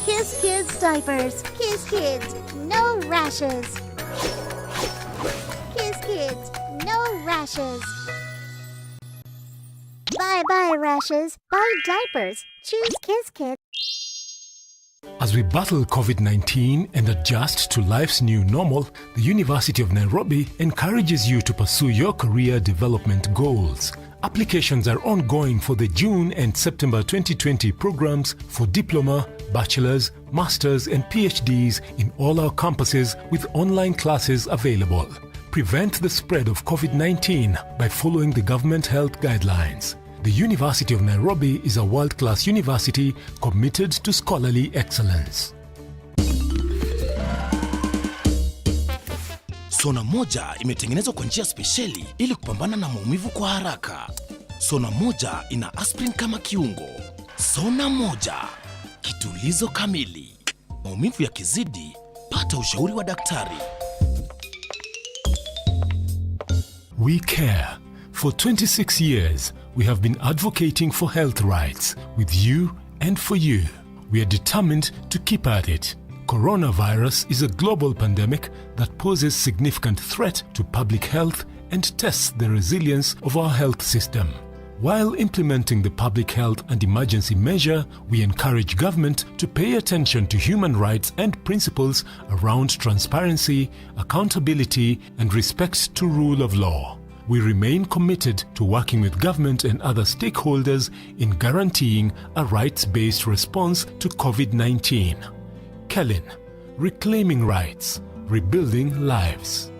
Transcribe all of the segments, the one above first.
Kiss Kids diapers. Kiss Kids, no rashes. Kiss Kids, no rashes. Bye-bye rashes. Bye diapers. Choose Kiss Kids. As we battle COVID-19 and adjust to life's new normal, the University of Nairobi encourages you to pursue your career development goals. Applications are ongoing for the June and September 2020 programs for diploma, bachelor's, master's and PhDs in all our campuses with online classes available. Prevent the spread of COVID-19 by following the government health guidelines. The University of Nairobi is a world-class university committed to scholarly excellence. Sona moja imetengenezwa kwa njia spesheli ili kupambana na maumivu kwa haraka. Sona moja ina aspirin kama kiungo. Sona moja, kitulizo kamili. Maumivu yakizidi, pata ushauri wa daktari. We care. For 26 years, we have been advocating for health rights with you and for you. We are determined to keep at it. Coronavirus is a global pandemic that poses significant threat to public health and tests the resilience of our health system. While implementing the public health and emergency measure, we encourage government to pay attention to human rights and principles around transparency, accountability, and respect to rule of law. We remain committed to working with government and other stakeholders in guaranteeing a rights-based response to COVID-19. Kellen, reclaiming rights, rebuilding lives.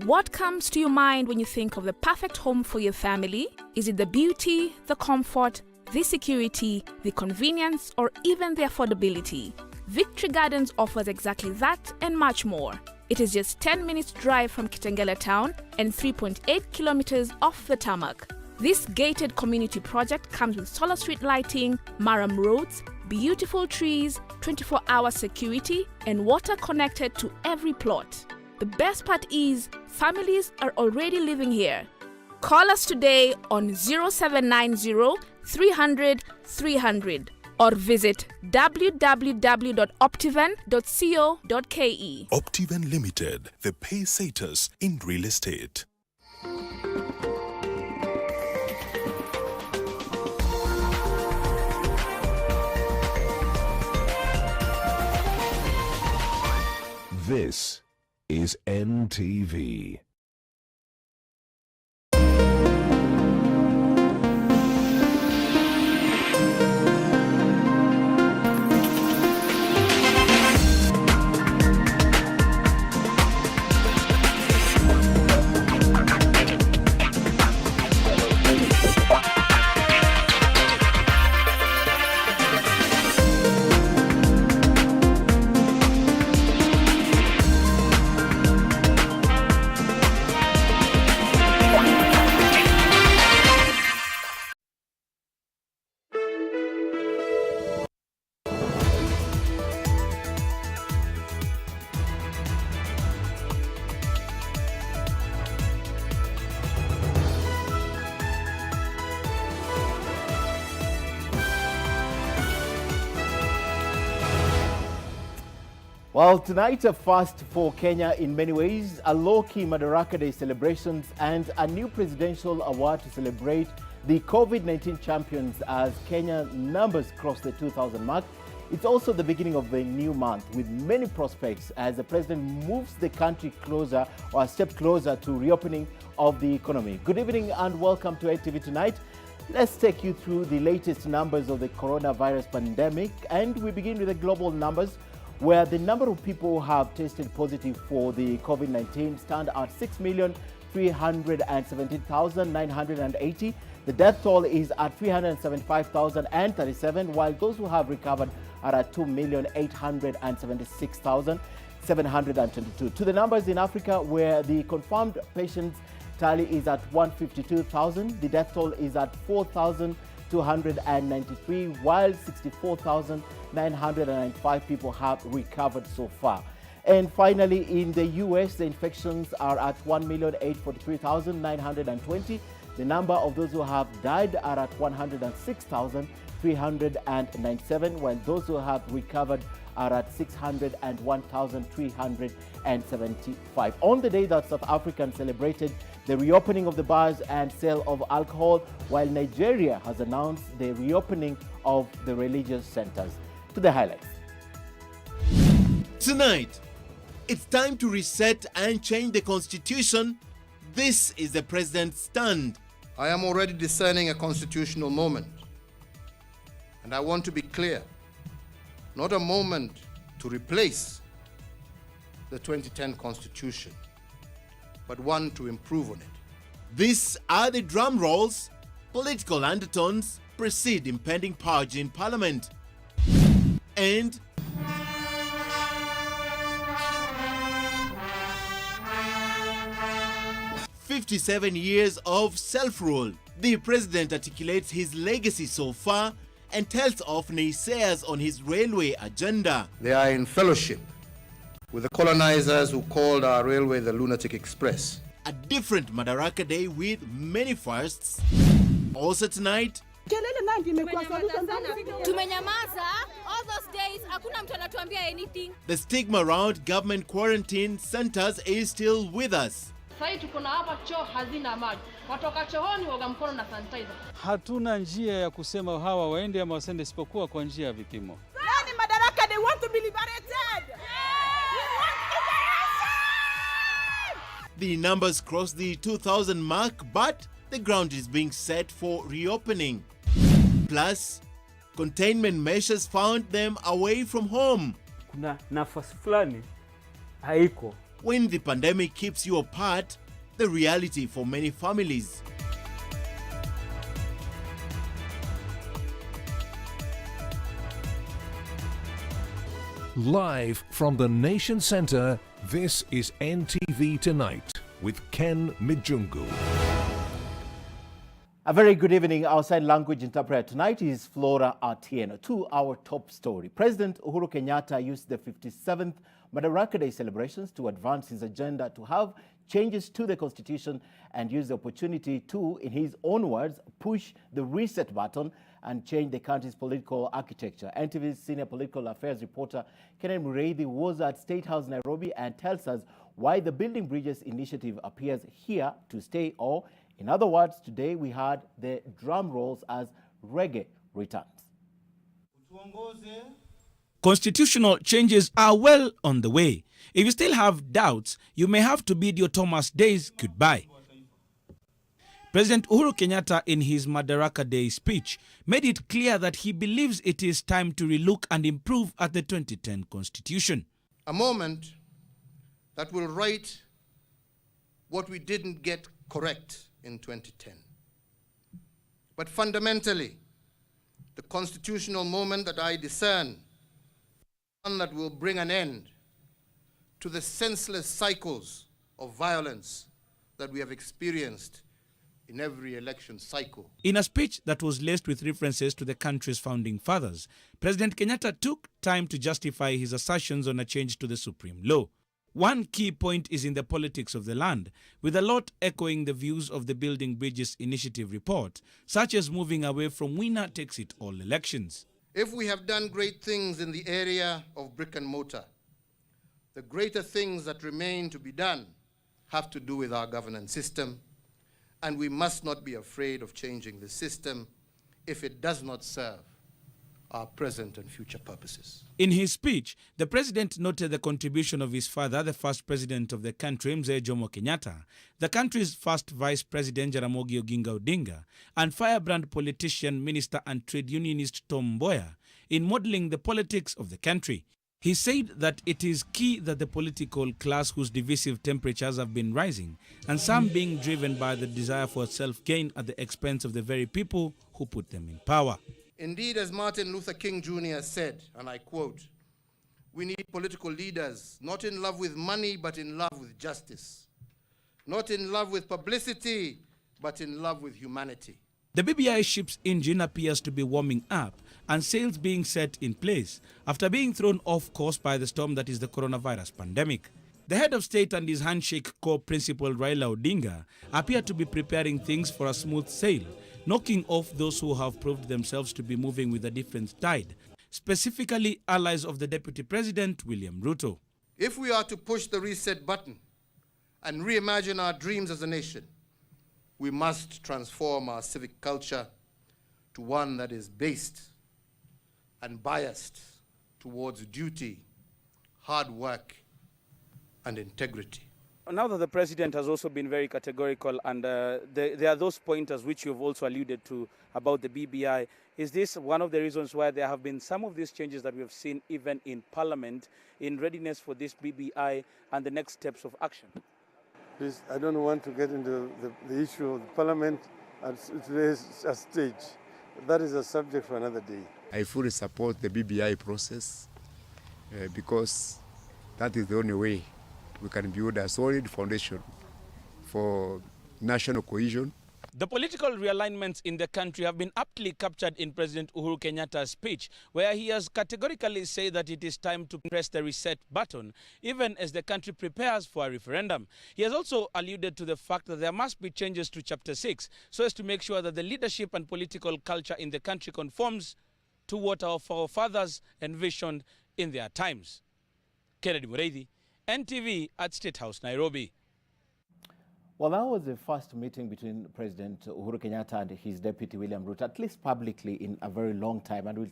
What comes to your mind when you think of the perfect home for your family? Is it the beauty, the comfort, the security, the convenience, or even the affordability? Victory Gardens offers exactly that and much more. It is just 10 minutes drive from Kitengela town and 3.8 kilometers off the tarmac. This gated community project comes with solar street lighting, Maram roads, beautiful trees, 24-hour security, and water connected to every plot. The best part is, families are already living here. Call us today on 0790 300 300 or visit www.optiven.co.ke. Optiven Limited, the pacesetters in real estate. This is NTV. Well, tonight a first for Kenya in many ways, a low-key Madaraka Day celebrations and a new presidential award to celebrate the COVID-19 champions as Kenya numbers cross the 2,000 mark. It's also the beginning of the new month with many prospects as the president moves the country closer or a step closer to reopening of the economy. Good evening and welcome to NTV Tonight. Let's take you through the latest numbers of the coronavirus pandemic, and we begin with the global numbers, where the number of people who have tested positive for the COVID-19 stand at 6,317,980. The death toll is at 375,037, while those who have recovered are at 2,876,722. To the numbers in Africa, where the confirmed patients tally is at 152,000, the death toll is at 4,293, while 64,995 people have recovered so far. And finally, in the US, the infections are at 1,843,920. The number of those who have died are at 106,397, while those who have recovered are at 601,375. On the day that South Africans celebrated the reopening of the bars and sale of alcohol, while Nigeria has announced the reopening of the religious centers. To the highlights. Tonight, it's time to reset and change the constitution. This is the president's stand. I am already discerning a constitutional moment, and I want to be clear. Not a moment to replace the 2010 Constitution, but one to improve on it. These are the drum rolls. Political undertones precede impending purge in Parliament. And 57 years of self-rule. The president articulates his legacy so far and tells off naysayers on his railway agenda. They are in fellowship with the colonizers who called our railway the Lunatic Express. A different Madaraka Day with many firsts. Also tonight, Tumenyamaza all those days, hakuna mtu anatuambia anything. the stigma around government quarantine centers is still with us. Sasa tuko na hapa choo hazina maji. Watoka chooni waga mkono na sanitizer. Hatuna njia ya kusema hawa waende ama wasende isipokuwa kwa njia ya vipimo. Yaani Madaraka they want to be liberated. The numbers cross the 2,000 mark, but the ground is being set for reopening. Plus, containment measures found them away from home. Kuna nafasi fulani haiko. When the pandemic keeps you apart, the reality for many families. Live from the Nation Centre, this is NTV Tonight with Ken Mijungu. A very good evening. Our sign language interpreter tonight is Flora Atieno. To our top story. President Uhuru Kenyatta used the 57th Madaraka Day celebrations to advance his agenda to have changes to the constitution and use the opportunity to, in his own words, push the reset button and change the country's political architecture. NTV's senior political affairs reporter Kenen Mureithi was at State House Nairobi and tells us why the Building Bridges initiative appears here to stay, or in other words, today we had the drum rolls as reggae returns. Constitutional changes are well on the way. If you still have doubts, you may have to bid your Thomas days goodbye. President Uhuru Kenyatta, in his Madaraka Day speech, made it clear that he believes it is time to relook and improve at the 2010 Constitution. A moment that will right what we didn't get correct in 2010. But fundamentally, the constitutional moment that I discern, one that will bring an end to the senseless cycles of violence that we have experienced in every election cycle. In a speech that was laced with references to the country's founding fathers, President Kenyatta took time to justify his assertions on a change to the supreme law. One key point is in the politics of the land, with a lot echoing the views of the Building Bridges Initiative report, such as moving away from winner takes it all elections. If we have done great things in the area of brick and mortar, the greater things that remain to be done have to do with our governance system, and we must not be afraid of changing the system if it does not serve our present and future purposes. In his speech, the president noted the contribution of his father, the first president of the country, Mzee Jomo Kenyatta, the country's first vice president, Jaramogi Oginga Odinga, and firebrand politician, minister and trade unionist Tom Mboya, in modeling the politics of the country. He said that it is key that the political class, whose divisive temperatures have been rising, and some being driven by the desire for self-gain at the expense of the very people who put them in power. Indeed, as Martin Luther King Jr. said, and I quote, "We need political leaders not in love with money, but in love with justice. Not in love with publicity, but in love with humanity." The BBI ship's engine appears to be warming up and sails being set in place after being thrown off course by the storm that is the coronavirus pandemic. The head of state and his handshake co-principal Raila Odinga appear to be preparing things for a smooth sail, knocking off those who have proved themselves to be moving with a different tide, specifically allies of the Deputy President, William Ruto. If we are to push the reset button and reimagine our dreams as a nation, we must transform our civic culture to one that is based and biased towards duty, hard work, and integrity. Now that the president has also been very categorical, and there are those pointers which you've also alluded to about the BBI, is this one of the reasons why there have been some of these changes that we have seen even in Parliament in readiness for this BBI and the next steps of action? Please, I don't want to get into the issue of the Parliament at today's stage. That is a subject for another day. I fully support the BBI process because that is the only way we can build a solid foundation for national cohesion. The political realignments in the country have been aptly captured in President Uhuru Kenyatta's speech, where he has categorically said that it is time to press the reset button, even as the country prepares for a referendum. He has also alluded to the fact that there must be changes to Chapter 6, so as to make sure that the leadership and political culture in the country conforms to what our forefathers envisioned in their times. Kennedy Mureithi, NTV at State House, Nairobi. Well, that was the first meeting between President Uhuru Kenyatta and his deputy William Ruto, at least publicly, in a very long time. And we'll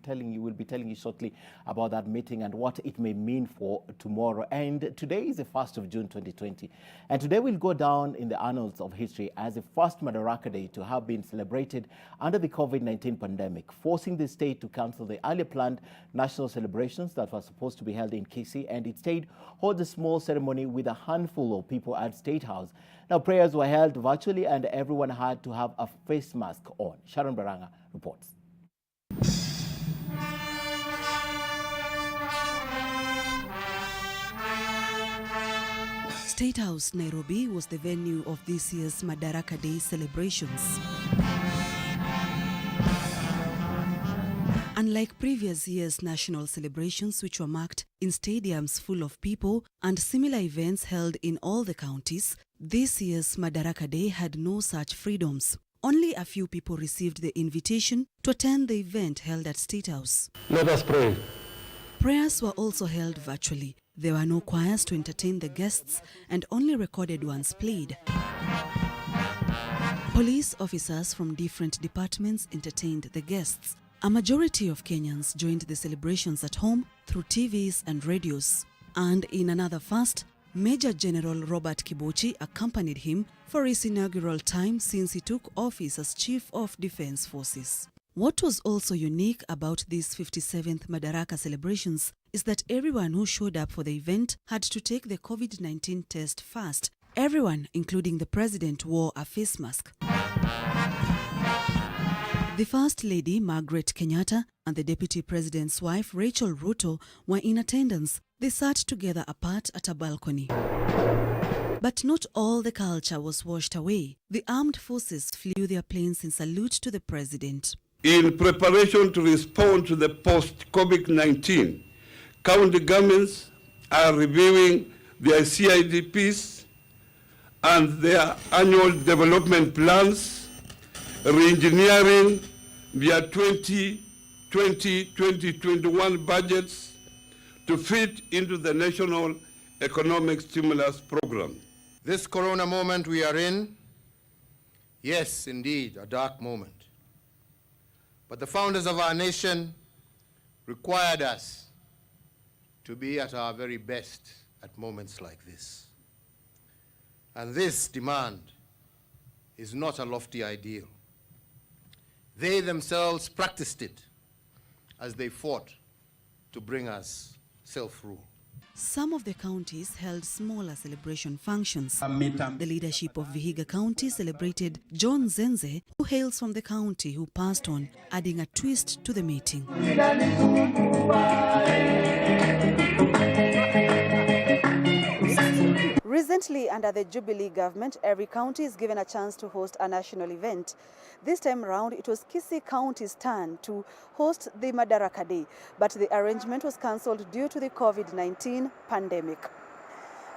be telling you shortly about that meeting and what it may mean for tomorrow. And today is the 1st of June 2020. And today will go down in the annals of history as the first Madaraka Day to have been celebrated under the COVID-19 pandemic, forcing the state to cancel the earlier planned national celebrations that were supposed to be held in Kisii, and instead hold a small ceremony with a handful of people at State House. Now, prayers were held virtually and everyone had to have a face mask on. Sharon Baranga reports. State House, Nairobi was the venue of this year's Madaraka Day celebrations. Unlike previous year's national celebrations, which were marked in stadiums full of people and similar events held in all the counties, this year's Madaraka Day had no such freedoms. Only a few people received the invitation to attend the event held at State House. Let us pray. Prayers were also held virtually. There were no choirs to entertain the guests, and only recorded ones played. Police officers from different departments entertained the guests. A majority of Kenyans joined the celebrations at home through TVs and radios. And in another first, Major General Robert Kibochi accompanied him for his inaugural time since he took office as Chief of Defense Forces. What was also unique about these 57th Madaraka celebrations is that everyone who showed up for the event had to take the COVID-19 test first. Everyone, including the president, wore a face mask. The First Lady, Margaret Kenyatta, and the Deputy President's wife, Rachel Ruto, were in attendance. They sat together apart at a balcony. But not all the culture was washed away. The armed forces flew their planes in salute to the president. In preparation to respond to the post-COVID-19, county governments are reviewing their CIDPs and their annual development plans, re-engineering their 2020-2021 budgets to fit into the National Economic Stimulus Program. This corona moment we are in, yes, indeed, a dark moment. But the founders of our nation required us to be at our very best at moments like this. And this demand is not a lofty ideal. They themselves practiced it as they fought to bring us self-rule. Some of the counties held smaller celebration functions. The leadership of Vihiga County celebrated John Zenze, who hails from the county, who passed on, adding a twist to the meeting. Recently, under the Jubilee government, every county is given a chance to host a national event. This time around, it was Kisii County's turn to host the Madaraka Day, but the arrangement was cancelled due to the COVID-19 pandemic.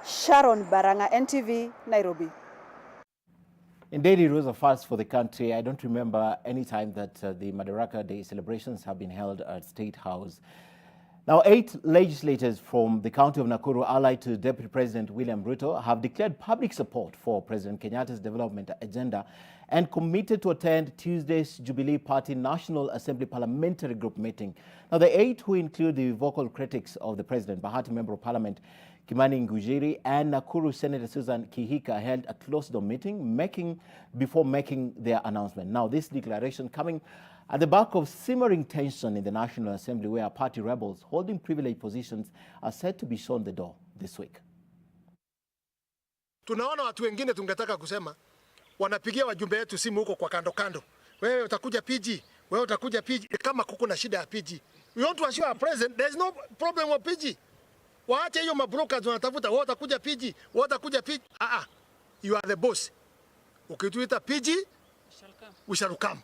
Sharon Baranga, NTV, Nairobi. Indeed, it was a first for the country. I don't remember any time that the Madaraka Day celebrations have been held at State House. Now, 8 legislators from the county of Nakuru, allied to Deputy President William Ruto, have declared public support for President Kenyatta's development agenda and committed to attend Tuesday's Jubilee Party National Assembly Parliamentary Group meeting. Now, the 8, who include the vocal critics of the president, Bahati Member of Parliament Kimani Ngujiri and Nakuru Senator Susan Kihika, held a closed-door meeting before making their announcement. Now, this declaration coming at the back of simmering tension in the National Assembly, where party rebels holding privileged positions are said to be shown the door this week. Tunaona watu wengine tungetaka kusema wanapigia wajumbe wetu simu huko kwa kando kando. Wewe utakuja PG, wewe utakuja PG, kama kuko na shida ya PG. We want to assure our president there is no problem with PG. Waache hiyo mabrokers wanatafuta wewe utakuja PG, wewe utakuja PG. You are the boss. Ukituita PG, we shall come.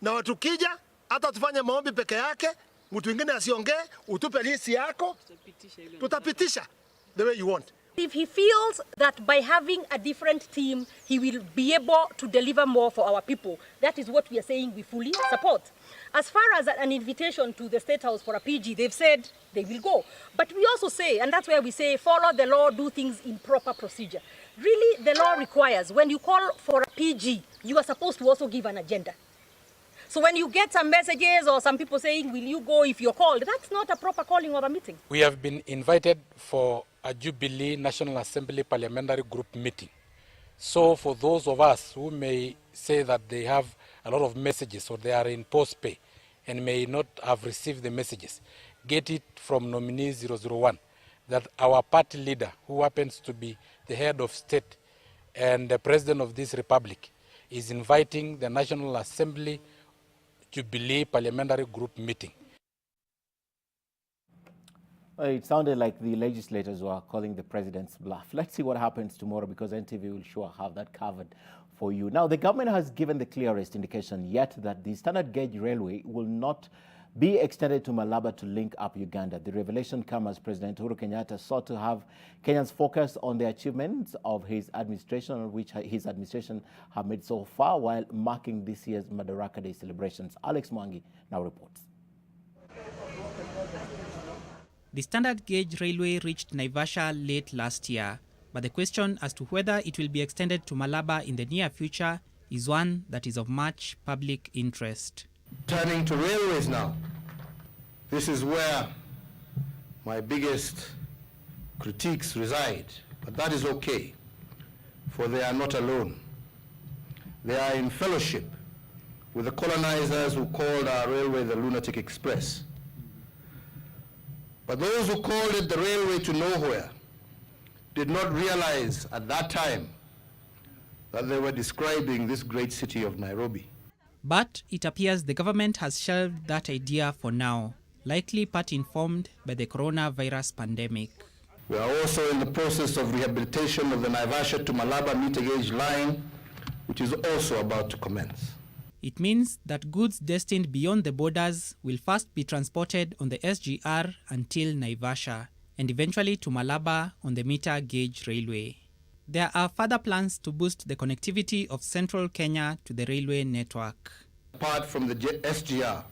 Na watukija hata tufanye maombi peke yake, mtu mwingine asiongee, utupe list yako, tutapitisha the way you want. If he feels that by having a different team, he will be able to deliver more for our people, that is what we are saying we fully support. As far as an invitation to the State House for a PG, they've said they will go. But we also say, and that's where we say, follow the law, do things in proper procedure. Really, the law requires, when you call for a PG, you are supposed to also give an agenda. So when you get some messages or some people saying, will you go if you're called, that's not a proper calling of a meeting. We have been invited for a Jubilee National Assembly Parliamentary Group meeting. So for those of us who may say that they have a lot of messages or they are in post-pay and may not have received the messages, get it from nominee 001, that our party leader, who happens to be the head of state and the president of this republic, is inviting the National Assembly Jubilee Parliamentary Group meeting. It sounded like the legislators were calling the president's bluff. Let's see what happens tomorrow, because NTV will sure have that covered for you. Now, the government has given the clearest indication yet that the standard gauge railway will not be extended to Malaba to link up Uganda. The revelation comes as President Uhuru Kenyatta sought to have Kenyans focus on the achievements of his administration, which his administration have made so far, while marking this year's Madaraka Day celebrations. Alex Mwangi now reports. The standard gauge railway reached Naivasha late last year, but the question as to whether it will be extended to Malaba in the near future is one that is of much public interest. Turning to railways now, this is where my biggest critiques reside, but that is okay, for they are not alone. They are in fellowship with the colonizers who called our railway the Lunatic Express. But those who called it the railway to nowhere did not realize at that time that they were describing this great city of Nairobi. But it appears the government has shelved that idea for now, likely part informed by the coronavirus pandemic. We are also in the process of rehabilitation of the Naivasha to Malaba meter gauge line, which is also about to commence. It means that goods destined beyond the borders will first be transported on the SGR until Naivasha, and eventually to Malaba on the meter gauge railway. There are further plans to boost the connectivity of central Kenya to the railway network. Apart from the SGR,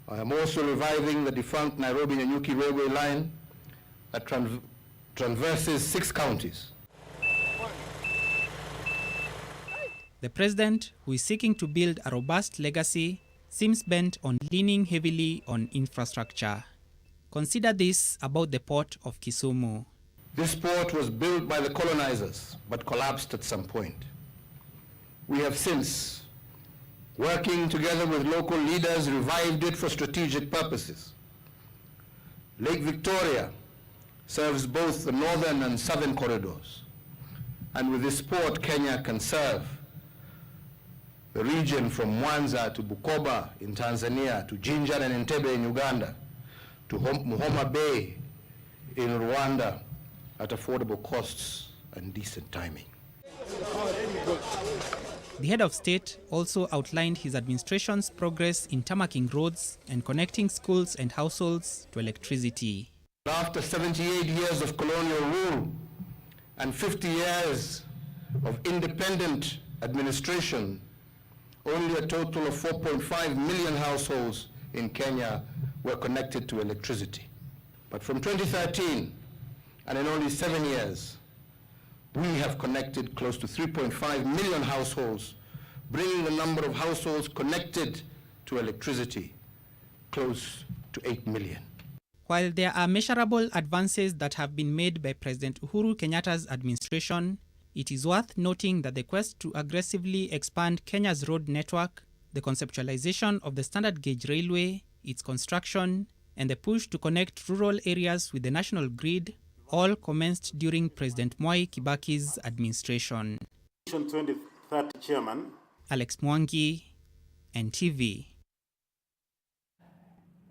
I am also reviving the defunct Nairobi-Nanyuki railway line that traverses 6 counties. The president, who is seeking to build a robust legacy, seems bent on leaning heavily on infrastructure. Consider this about the port of Kisumu. This port was built by the colonizers, but collapsed at some point. We have since, working together with local leaders, revived it for strategic purposes. Lake Victoria serves both the northern and southern corridors. And with this port, Kenya can serve the region from Mwanza to Bukoba in Tanzania, to Jinja and Entebbe in Uganda, to Muhoma Bay in Rwanda at affordable costs and decent timing. The head of state also outlined his administration's progress in tarmacking roads and connecting schools and households to electricity. After 78 years of colonial rule, and 50 years of independent administration, only a total of 4.5 million households in Kenya were connected to electricity. But from 2013, and in only 7 years, we have connected close to 3.5 million households, bringing the number of households connected to electricity close to 8 million. While there are measurable advances that have been made by President Uhuru Kenyatta's administration, it is worth noting that the quest to aggressively expand Kenya's road network, the conceptualization of the standard gauge railway, its construction, and the push to connect rural areas with the national grid all commenced during President Mwai Kibaki's administration. 2030 Chairman Alex Mwangi, NTV.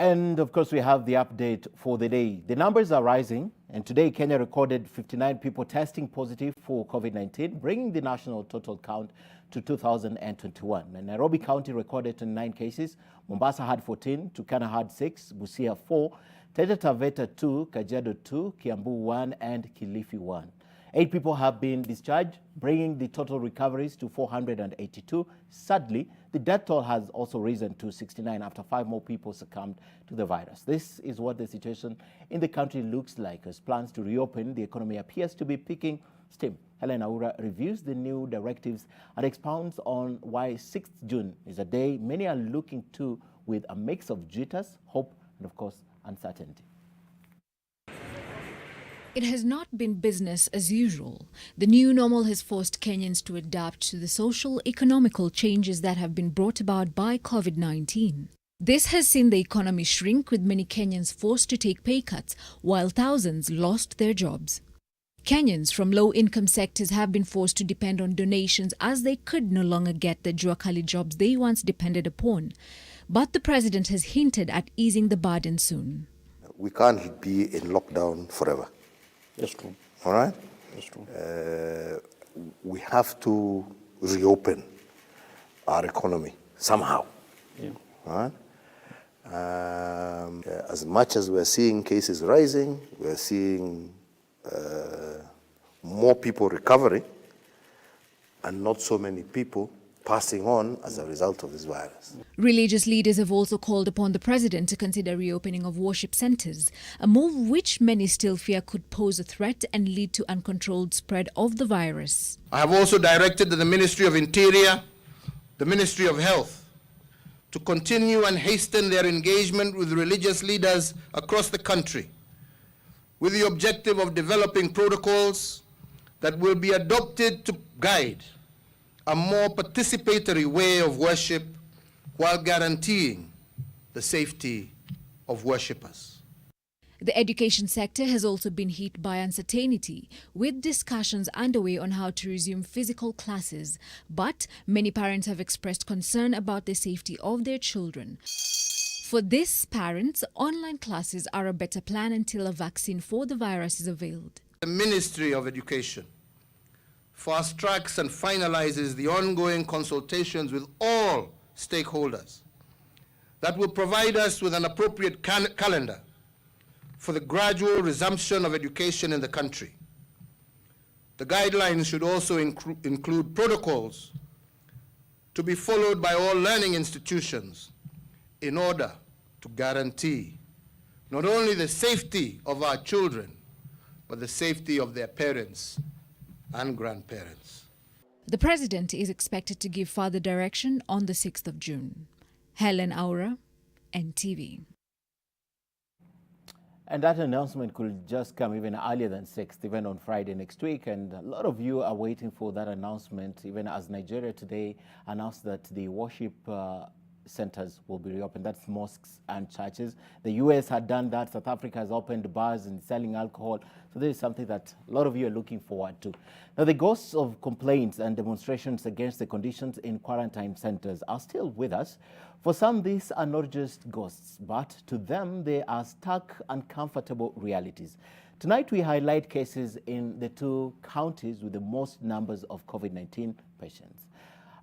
And of course, we have the update for the day. The numbers are rising, and today Kenya recorded 59 people testing positive for COVID-19, bringing the national total count to 2,021. And Nairobi County recorded 29 cases, Mombasa had 14, Turkana had 6, Busia 4, Taita Taveta 2, Kajiado 2, Kiambu 1, and Kilifi 1. 8 people have been discharged, bringing the total recoveries to 482. Sadly, the death toll has also risen to 69 after 5 more people succumbed to the virus. This is what the situation in the country looks like as plans to reopen the economy appears to be picking steam. Helen Aura reviews the new directives and expounds on why 6th June is a day many are looking to with a mix of jitters, hope, and of course, uncertainty. It has not been business as usual. The new normal has forced Kenyans to adapt to the social, economical changes that have been brought about by COVID-19. This has seen the economy shrink, with many Kenyans forced to take pay cuts, while thousands lost their jobs. Kenyans from low-income sectors have been forced to depend on donations as they could no longer get the Juakali jobs they once depended upon. But the president has hinted at easing the burden soon. We can't be in lockdown forever. That's true. All right? That's true. We have to reopen our economy somehow. Yeah. All right? As much as we're seeing cases rising, we're seeing more people recovering and not so many people passing on as a result of this virus. Religious leaders have also called upon the president to consider reopening of worship centers, a move which many still fear could pose a threat and lead to uncontrolled spread of the virus. I have also directed the Ministry of Interior, the Ministry of Health, to continue and hasten their engagement with religious leaders across the country, with the objective of developing protocols that will be adopted to guide a more participatory way of worship while guaranteeing the safety of worshippers. The education sector has also been hit by uncertainty, with discussions underway on how to resume physical classes. But many parents have expressed concern about the safety of their children. For these parents, online classes are a better plan until a vaccine for the virus is availed. The Ministry of Education fast-tracks and finalizes the ongoing consultations with all stakeholders that will provide us with an appropriate calendar for the gradual resumption of education in the country. The guidelines should also include protocols to be followed by all learning institutions in order to guarantee not only the safety of our children, but the safety of their parents and grandparents. The president is expected to give further direction on the 6th of June. Helen Aura, NTV. And that announcement could just come even earlier than 6th, even on Friday next week. And a lot of you are waiting for that announcement, even as Nigeria today announced that the worship centers will be reopened. That's mosques and churches. The US had done that. South Africa has opened bars and selling alcohol. So this is something that a lot of you are looking forward to. Now, the ghosts of complaints and demonstrations against the conditions in quarantine centers are still with us. For some, these are not just ghosts, but to them, they are stark, uncomfortable realities. Tonight, we highlight cases in the 2 counties with the most numbers of COVID-19 patients.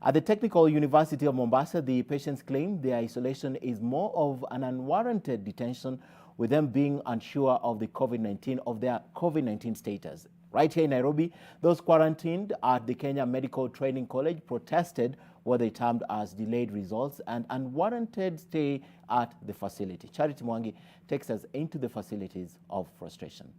At the Technical University of Mombasa, the patients claim their isolation is more of an unwarranted detention, with them being unsure of their COVID-19 status. Right here in Nairobi, those quarantined at the Kenya Medical Training College protested what they termed as delayed results and unwarranted stay at the facility. Charity Mwangi takes us into the facilities of frustration.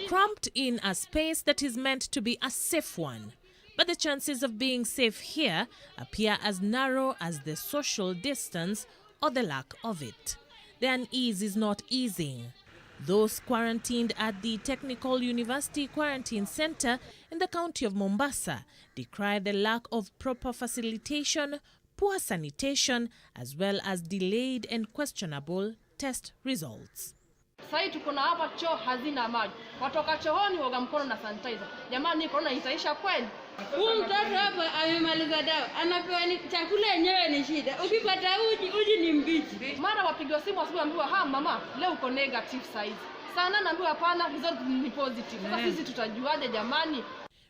Cramped in a space that is meant to be a safe one. But the chances of being safe here appear as narrow as the social distance or the lack of it. The unease is not easing. Those quarantined at the Technical University Quarantine Center in the county of Mombasa decry the lack of proper facilitation, poor sanitation, as well as delayed and questionable test results. Sasa tuko na hapa choo hazina maji. Watoka chooni woga mkono na sanitizer. Jamani corona itaisha kweli? Huyu mtoto hapa amemaliza dawa. Anapewa ni chakula yenyewe ni shida. Ukipata uji ni mbichi. Mara wapigwa simu asubuhi ambiwa mama leo uko negative size. Sana naambiwa hapana result ni positive. Sasa sisi tutajuaje jamani?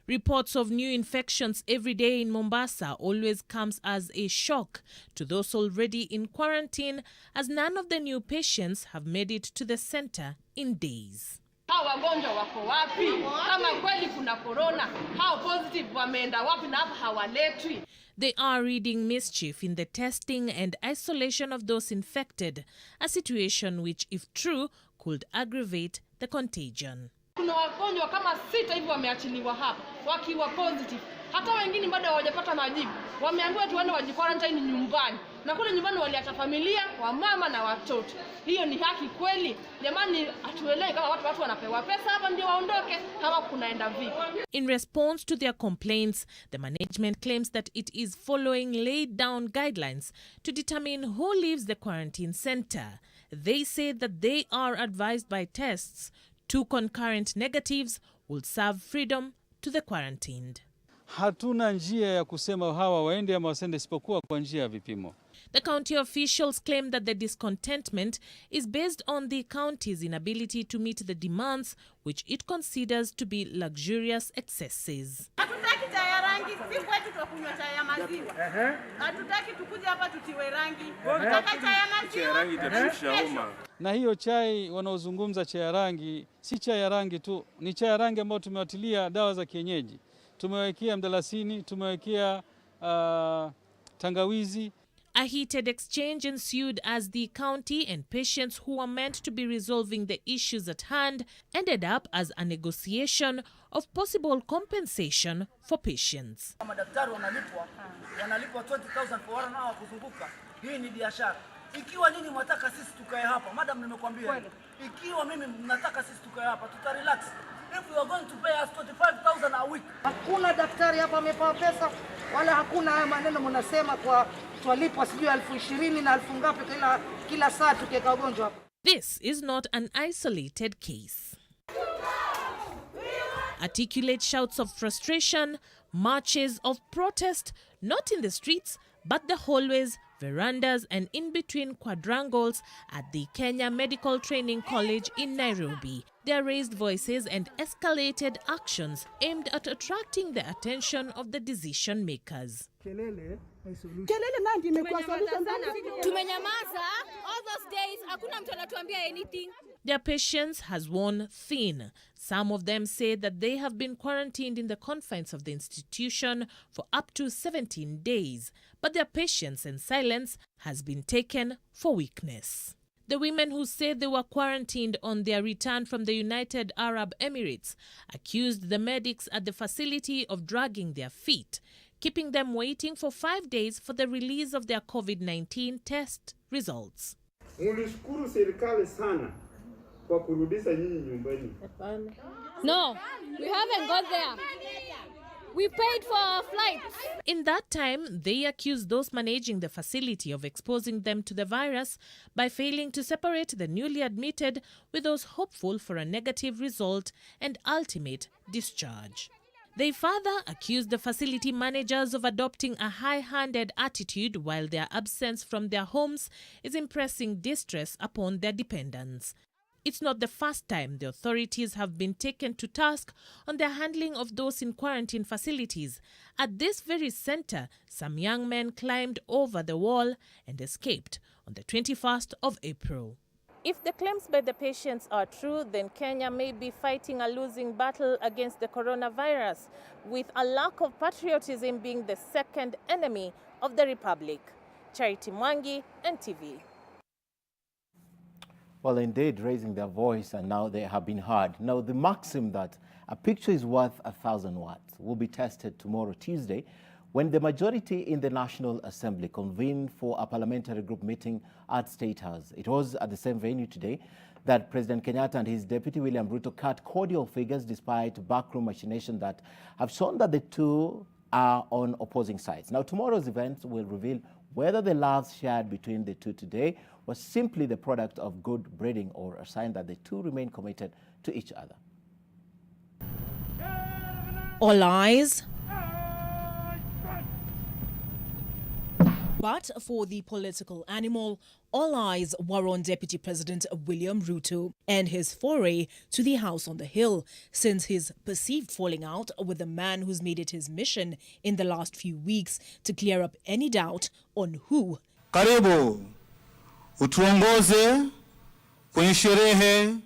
Reports of new infections every day in Mombasa always comes as a shock to those already in quarantine, as none of the new patients have made it to the center in days. Hao wagonjwa wako wapi? Kama kweli kuna corona, hao positive wameenda wapi na hapa hawaletwi? They are reading mischief in the testing and isolation of those infected, a situation which, if true, could aggravate the contagion. Kuna wagonjwa kama 6 hivi wameachiliwa hapa wakiwa positive. Hata wengine bado hawajapata majibu. Wameambiwa tuende wajiquarantine nyumbani. Na kule nyumbani waliacha familia, wa mama na watoto. Hiyo ni haki kweli? Jamani atuelewe kama watu wanapewa pesa hapa ndio waondoke kama kunaenda vipi. In response to their complaints, the management claims that it is following laid down guidelines to determine who leaves the quarantine center. They say that they are advised by tests. 2 concurrent negatives will serve freedom to the quarantined. Hatuna njia ya kusema hawa waende ama wasende isipokuwa kwa njia ya vipimo. The county officials claim that the discontentment is based on the county's inability to meet the demands, which it considers to be luxurious excesses. Hatutaki chai ya rangi, si kwetu tukunywa chai ya maziwa. Hatutaki tukuje hapa tutiwe rangi. Tunataka chai ya maziwa. Chai ya rangi itashusha umma. Na hiyo chai wanaozungumza chai ya rangi, si chai ya rangi tu, ni chai ya rangi ambayo tumewatilia dawa za kienyeji. Tumewekea mdalasini, tumewekea tangawizi. A heated exchange ensued as the county and patients who were meant to be resolving the issues at hand ended up as a negotiation of possible compensation for patients. Madaktari wanalipwa 20,000 kwa wara nao kuzunguka. Hii ni biashara. Ikiwa nini mwataka sisi tukae hapa, madam nimekwambia. Ikiwa mimi mnataka sisi tukae hapa, tutarelax. If we are going to pay us 25,000 a week. Hakuna daktari hapa amepewa pesa wala hakuna haya maneno mnasema kwa twalipwa sijui 20,000 na 1000 ngapi kila saa tukiweka wagonjwa hapa. This is not an isolated case. Articulate shouts of frustration, marches of protest, not in the streets, but the hallways, verandas and in-between quadrangles at the Kenya Medical Training College in Nairobi. Their raised voices and escalated actions aimed at attracting the attention of the decision makers. Tumenyamaza all those days, hakuna mtu anatuambia anything. Their patience has worn thin. Some of them say that they have been quarantined in the confines of the institution for up to 17 days, but their patience and silence has been taken for weakness. The women who say they were quarantined on their return from the United Arab Emirates accused the medics at the facility of dragging their feet, keeping them waiting for 5 days for the release of their COVID-19 test results. Mulishukuru serikali sana kwa kurudisha nyinyi nyumbani. No, we haven't got there. We paid for our flights. In that time, they accused those managing the facility of exposing them to the virus by failing to separate the newly admitted with those hopeful for a negative result and ultimate discharge. They further accused the facility managers of adopting a high-handed attitude while their absence from their homes is impressing distress upon their dependents. It's not the first time the authorities have been taken to task on their handling of those in quarantine facilities. At this very center, some young men climbed over the wall and escaped on the 21st of April. If the claims by the patients are true, then Kenya may be fighting a losing battle against the coronavirus, with a lack of patriotism being the second enemy of the Republic. Charity Mwangi, NTV. Well, indeed, raising their voice, and now they have been heard. Now, the maxim that a picture is worth 1,000 words will be tested tomorrow, Tuesday, when the majority in the National Assembly convened for a parliamentary group meeting at State House. It was at the same venue today that President Kenyatta and his deputy William Ruto cut cordial figures despite backroom machinations that have shown that the two are on opposing sides. Now, tomorrow's event will reveal whether the laughs shared between the two today was simply the product of good breeding or a sign that the two remain committed to each other. All eyes. But for the political animal, all eyes were on Deputy President William Ruto and his foray to the House on the Hill since his perceived falling out with the man who's made it his mission in the last few weeks to clear up any doubt on who Karibu utuongoze kwenye sherehe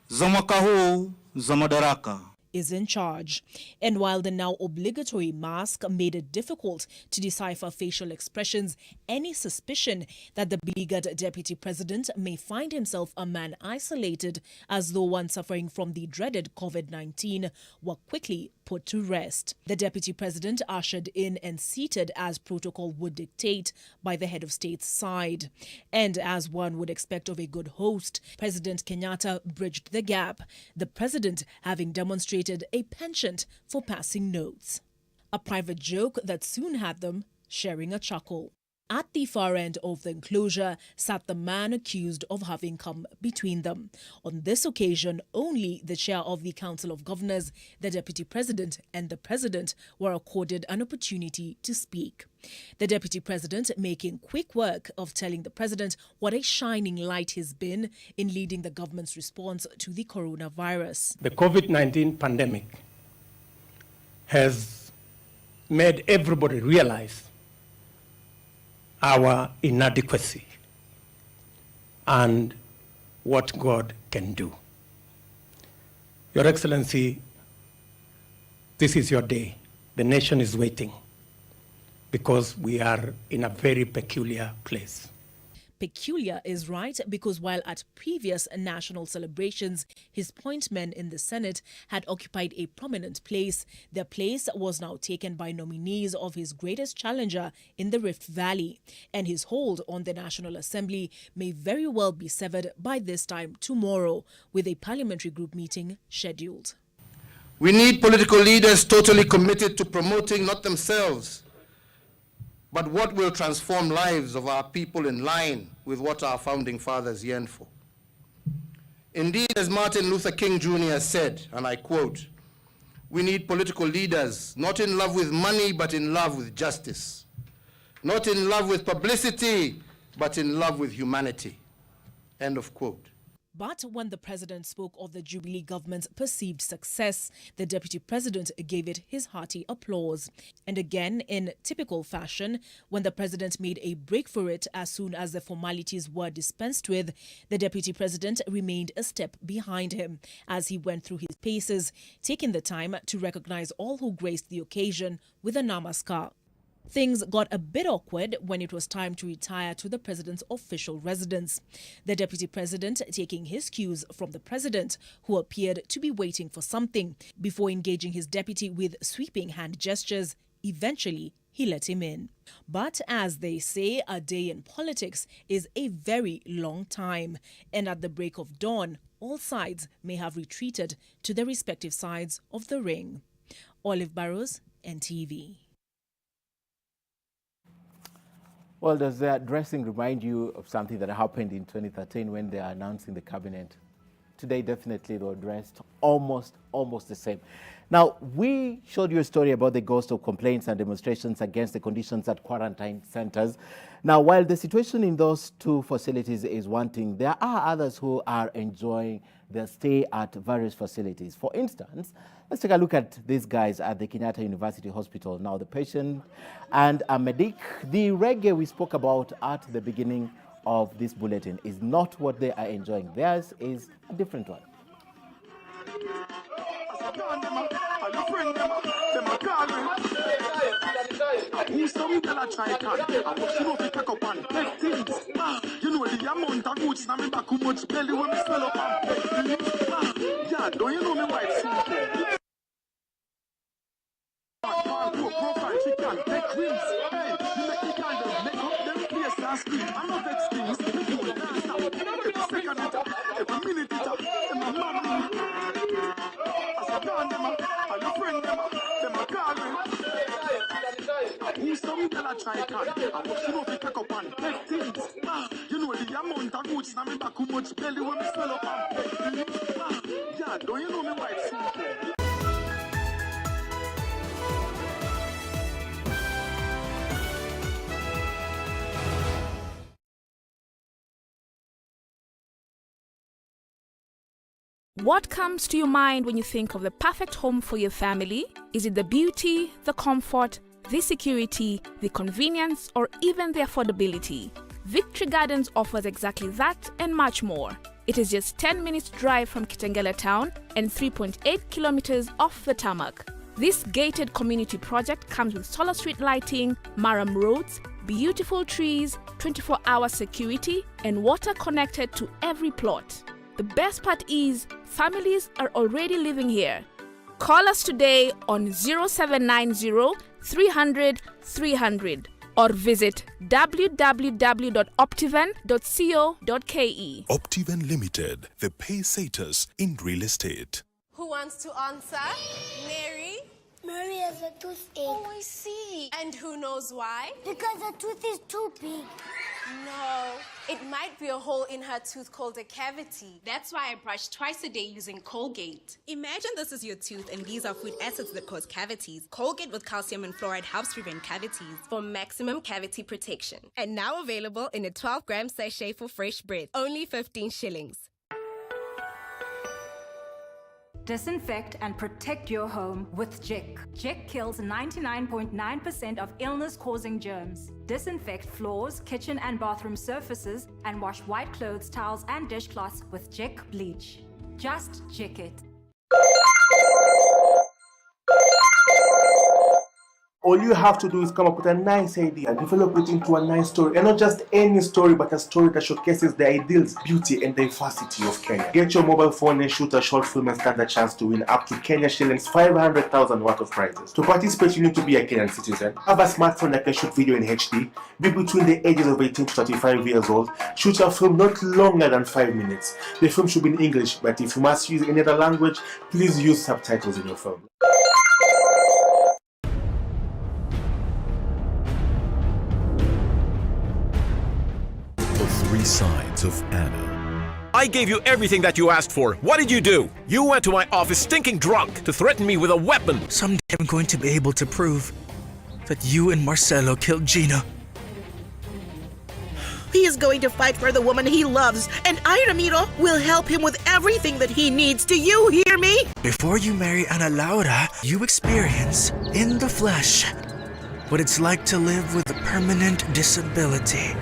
za mwaka huu za Madaraka is in charge. And while the now obligatory mask made it difficult to decipher facial expressions, any suspicion that the beleaguered deputy president may find himself a man isolated as though one suffering from the dreaded COVID-19 were quickly put to rest. The deputy president ushered in and seated as protocol would dictate by the head of state's side. And as one would expect of a good host, President Kenyatta bridged the gap, the president having demonstrated a penchant for passing notes. A private joke that soon had them sharing a chuckle. At the far end of the enclosure sat the man accused of having come between them. On this occasion, only the chair of the Council of Governors, the deputy president, and the president were accorded an opportunity to speak. The deputy president making quick work of telling the president what a shining light he's been in leading the government's response to the coronavirus. The COVID-19 pandemic has made everybody realize our inadequacy and what God can do. Your Excellency, this is your day. The nation is waiting because we are in a very peculiar place. Peculiar is right because while at previous national celebrations, his pointmen in the Senate had occupied a prominent place, their place was now taken by nominees of his greatest challenger in the Rift Valley, and his hold on the National Assembly may very well be severed by this time tomorrow, with a parliamentary group meeting scheduled. We need political leaders totally committed to promoting not themselves, but what will transform lives of our people in line with what our founding fathers yearned for. Indeed, as Martin Luther King Jr. said, and I quote, "We need political leaders not in love with money, but in love with justice. Not in love with publicity, but in love with humanity." End of quote. But when the president spoke of the Jubilee government's perceived success, the deputy president gave it his hearty applause. And again, in typical fashion, when the president made a break for it as soon as the formalities were dispensed with, the deputy president remained a step behind him as he went through his paces, taking the time to recognize all who graced the occasion with a namaskar. Things got a bit awkward when it was time to retire to the president's official residence. The deputy president taking his cues from the president, who appeared to be waiting for something, before engaging his deputy with sweeping hand gestures. Eventually, he let him in. But as they say, a day in politics is a very long time. And at the break of dawn, all sides may have retreated to their respective sides of the ring. Olive Barrows, NTV. Well, does the addressing remind you of something that happened in 2013 when they are announcing the cabinet? Today, definitely, they were dressed almost the same. Now, we showed you a story about the ghost of complaints and demonstrations against the conditions at quarantine centers. Now, while the situation in those two facilities is one thing, there are others who are enjoying their stay at various facilities. For instance, let's take a look at these guys at the Kenyatta University Hospital. Now, the patient and a medic, the reggae we spoke about at the beginning of this bulletin is not what they are enjoying. Theirs is a different one. What comes to your mind when you think of the perfect home for your family? Is it the beauty, the comfort, the security, the convenience, or even the affordability? Victory Gardens offers exactly that and much more. It is just 10 minutes drive from Kitengela town and 3.8 kilometers off the tarmac. This gated community project comes with solar street lighting, Maram roads, beautiful trees, 24-hour security, and water connected to every plot. The best part is, families are already living here. Call us today on 0790 300 300 or visit www.optiven.co.ke. Optiven Limited, the pay-saters in real estate. Who wants to answer? Mary? Mary has a toothache. Oh, I see. And who knows why? Because her tooth is too big. No, it might be a hole in her tooth called a cavity. That's why I brush twice a day using Colgate. Imagine this is your tooth and these are food acids that cause cavities. Colgate with calcium and fluoride helps prevent cavities For maximum cavity protection. and now available in a 12-gram sachet for fresh breath. Only 15 shillings. Disinfect and protect your home with Jik. Jik kills 99.9% of illness-causing germs. Disinfect floors, kitchen and bathroom surfaces, and wash white clothes, towels, and dishcloths with Jik bleach. Just Jik it. All you have to do is come up with a nice idea, develop it into a nice story, and not just any story, but a story that showcases the ideals, beauty, and diversity of Kenya. Get your mobile phone and shoot a short film and stand a chance to win up to Kenya shillings 500,000 worth of prizes. To participate, you need to be a Kenyan citizen, have a smartphone that can shoot video in HD, be between the ages of 18 to 35 years old, shoot a film not longer than 5 minutes. The film should be in English, but if you must use any other language, please use subtitles in your film. Three sides of Anna. I gave you everything that you asked for. What did you do? You went to my office stinking drunk to threaten me with a weapon. Someday I'm going to be able to prove that you and Marcelo killed Gina. He is going to fight for the woman he loves, and I, Ramiro, will help him with everything that he needs. Do you hear me? Before you marry Ana Laura, you experience, in the flesh, what it's like to live with a permanent disability.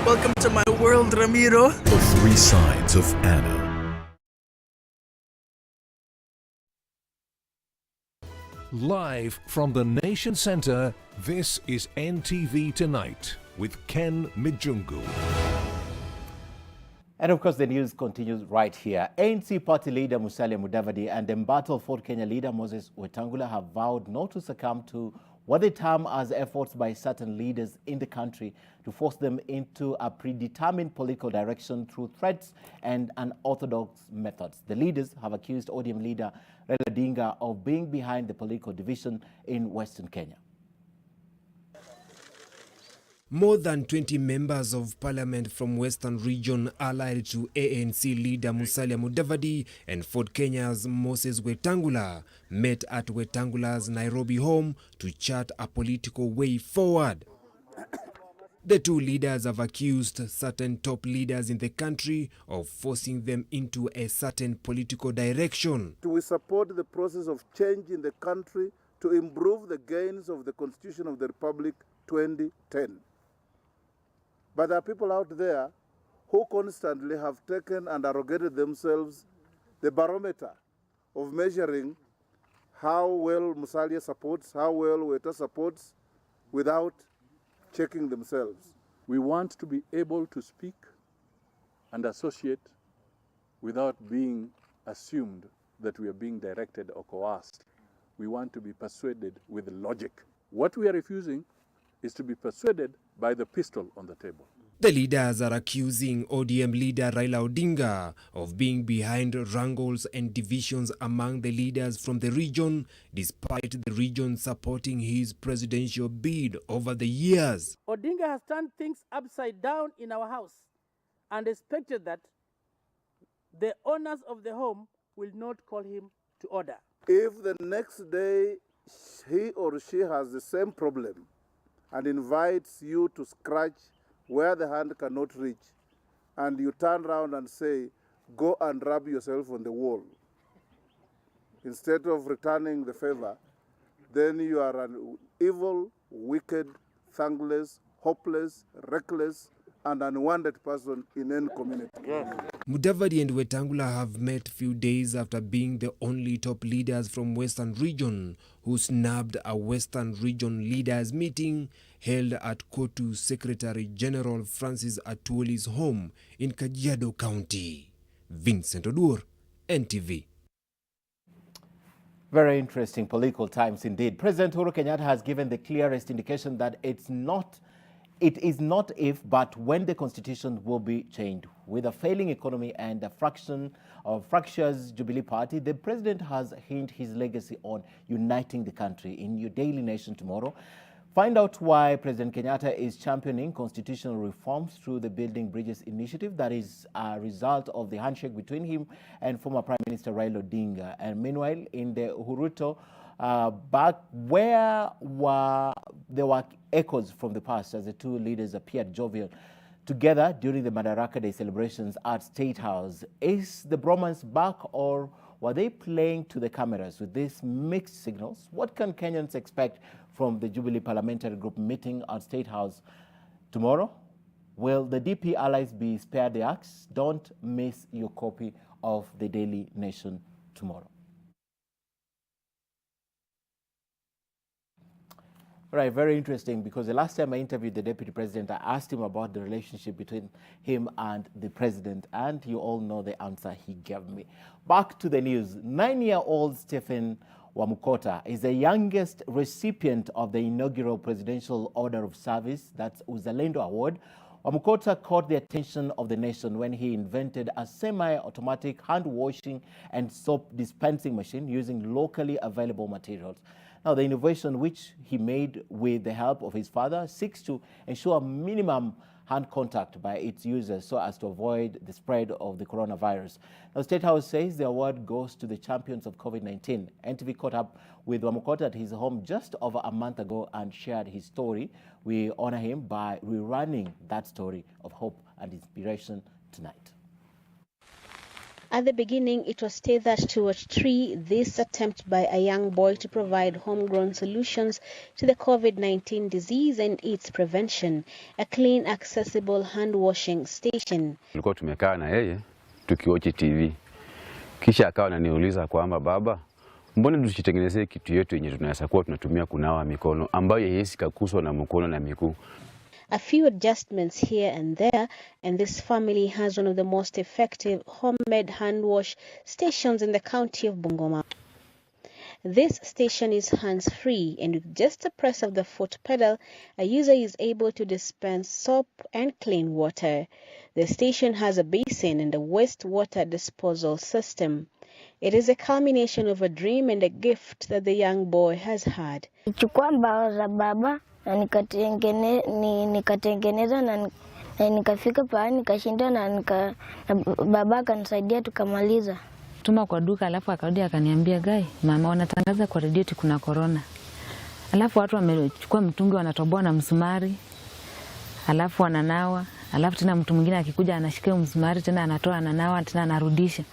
Welcome to my world, Ramiro. The Three Sides of Anna. Live from the Nation Center, this is NTV Tonight with Ken Mijungu. And of course, the news continues right here. ANC party leader Musalia Mudavadi and embattled Ford Kenya leader Moses Wetangula have vowed not to succumb to what they term as efforts by certain leaders in the country to force them into a predetermined political direction through threats and unorthodox methods. The leaders have accused ODM leader Raila Odinga of being behind the political division in Western Kenya. More than 20 members of parliament from Western region allied to ANC leader Musalia Mudavadi and Ford Kenya's Moses Wetangula met at Wetangula's Nairobi home to chart a political way forward. The two leaders have accused certain top leaders in the country of forcing them into a certain political direction. We support the process of change in the country to improve the gains of the Constitution of the Republic 2010. But there are people out there who constantly have taken and arrogated themselves the barometer of measuring how well Musalia supports, how well Weta supports, without checking themselves. We want to be able to speak and associate without being assumed that we are being directed or coerced. We want to be persuaded with logic. What we are refusing is to be persuaded by the pistol on the table. The leaders are accusing ODM leader Raila Odinga of being behind wrangles and divisions among the leaders from the region, despite the region supporting his presidential bid over the years. Odinga has turned things upside down in our house and expected that the owners of the home will not call him to order. If the next day he or she has the same problem and invites you to scratch where the hand cannot reach, and you turn around and say, go and rub yourself on the wall, instead of returning the favor, then you are an evil, wicked, thankless, hopeless, reckless, and unwanted person in any community. Mudavadi and Wetangula have met few days after being the only top leaders from Western Region who snubbed a Western Region leaders meeting held at Kotu Secretary General Francis Atuoli's home in Kajiado County. Vincent Odur, NTV. Very interesting political times indeed. President Uhuru Kenyatta has given the clearest indication that it is not if, but when the constitution will be changed. With a failing economy and a fractious Jubilee party, the president has hinted his legacy on uniting the country. In your Daily Nation tomorrow, find out why President Kenyatta is championing constitutional reforms through the Building Bridges initiative that is a result of the handshake between him and former Prime Minister Raila Odinga. And meanwhile, in the Uhuruto, back where there were echoes from the past as the two leaders appeared jovial together during the Madaraka Day celebrations at State House. Is the bromance back, or were they playing to the cameras with these mixed signals? What can Kenyans expect from the Jubilee Parliamentary Group meeting at State House tomorrow? Will the DP allies be spared the axe? Don't miss your copy of the Daily Nation tomorrow. Right, very interesting, because the last time I interviewed the Deputy President, I asked him about the relationship between him and the President, and you all know the answer he gave me. Back to the news. 9-year-old Stephen Wamukota is the youngest recipient of the inaugural Presidential Order of Service, that's Uzalendo Award. Wamukota caught the attention of the nation when he invented a semi-automatic hand-washing and soap dispensing machine using locally available materials. Now, the innovation, which he made with the help of his father, seeks to ensure minimum hand contact by its users so as to avoid the spread of the coronavirus. Now, State House says the award goes to the champions of COVID-19. NTV caught up with Wamukota at his home just over a month ago and shared his story. We honor him by rerunning that story of hope and inspiration tonight. At the beginning, it was tethered to a tree, this attempt by a young boy to provide homegrown solutions to the COVID-19 disease and its prevention, a clean, accessible hand-washing station. Tulikuwa tumekaa na yeye tukiwatch TV. Kisha akawa ananiuliza kwamba baba, mbona tusitengenezee kitu yetu yenye tunaweza kuwa tunatumia kunawa mikono ambayo haiwezi kukuswa na mkono na miguu. A few adjustments here and there, and this family has one of the most effective homemade hand wash stations in the county of Bungoma. This station is hands-free, and with just a press of the foot pedal, a user is able to dispense soap and clean water. The station has a basin and a wastewater disposal system. It is a culmination of a dream and a gift that the young boy has had. Nichukua mbao za baba na nikatengeneza na nikafika pale nikashinda na baba akanisaidia tukamaliza. Tuma kwa duka, alafu akarudi akaniambia, "Gai, mama wanatangaza kwa radio kuna corona." Alafu watu wamechukua mtungi wanatoboa na msumari. Alafu wananawa, alafu tena mtu mwingine akikuja anashika msumari tena anatoa ananawa tena anarudisha.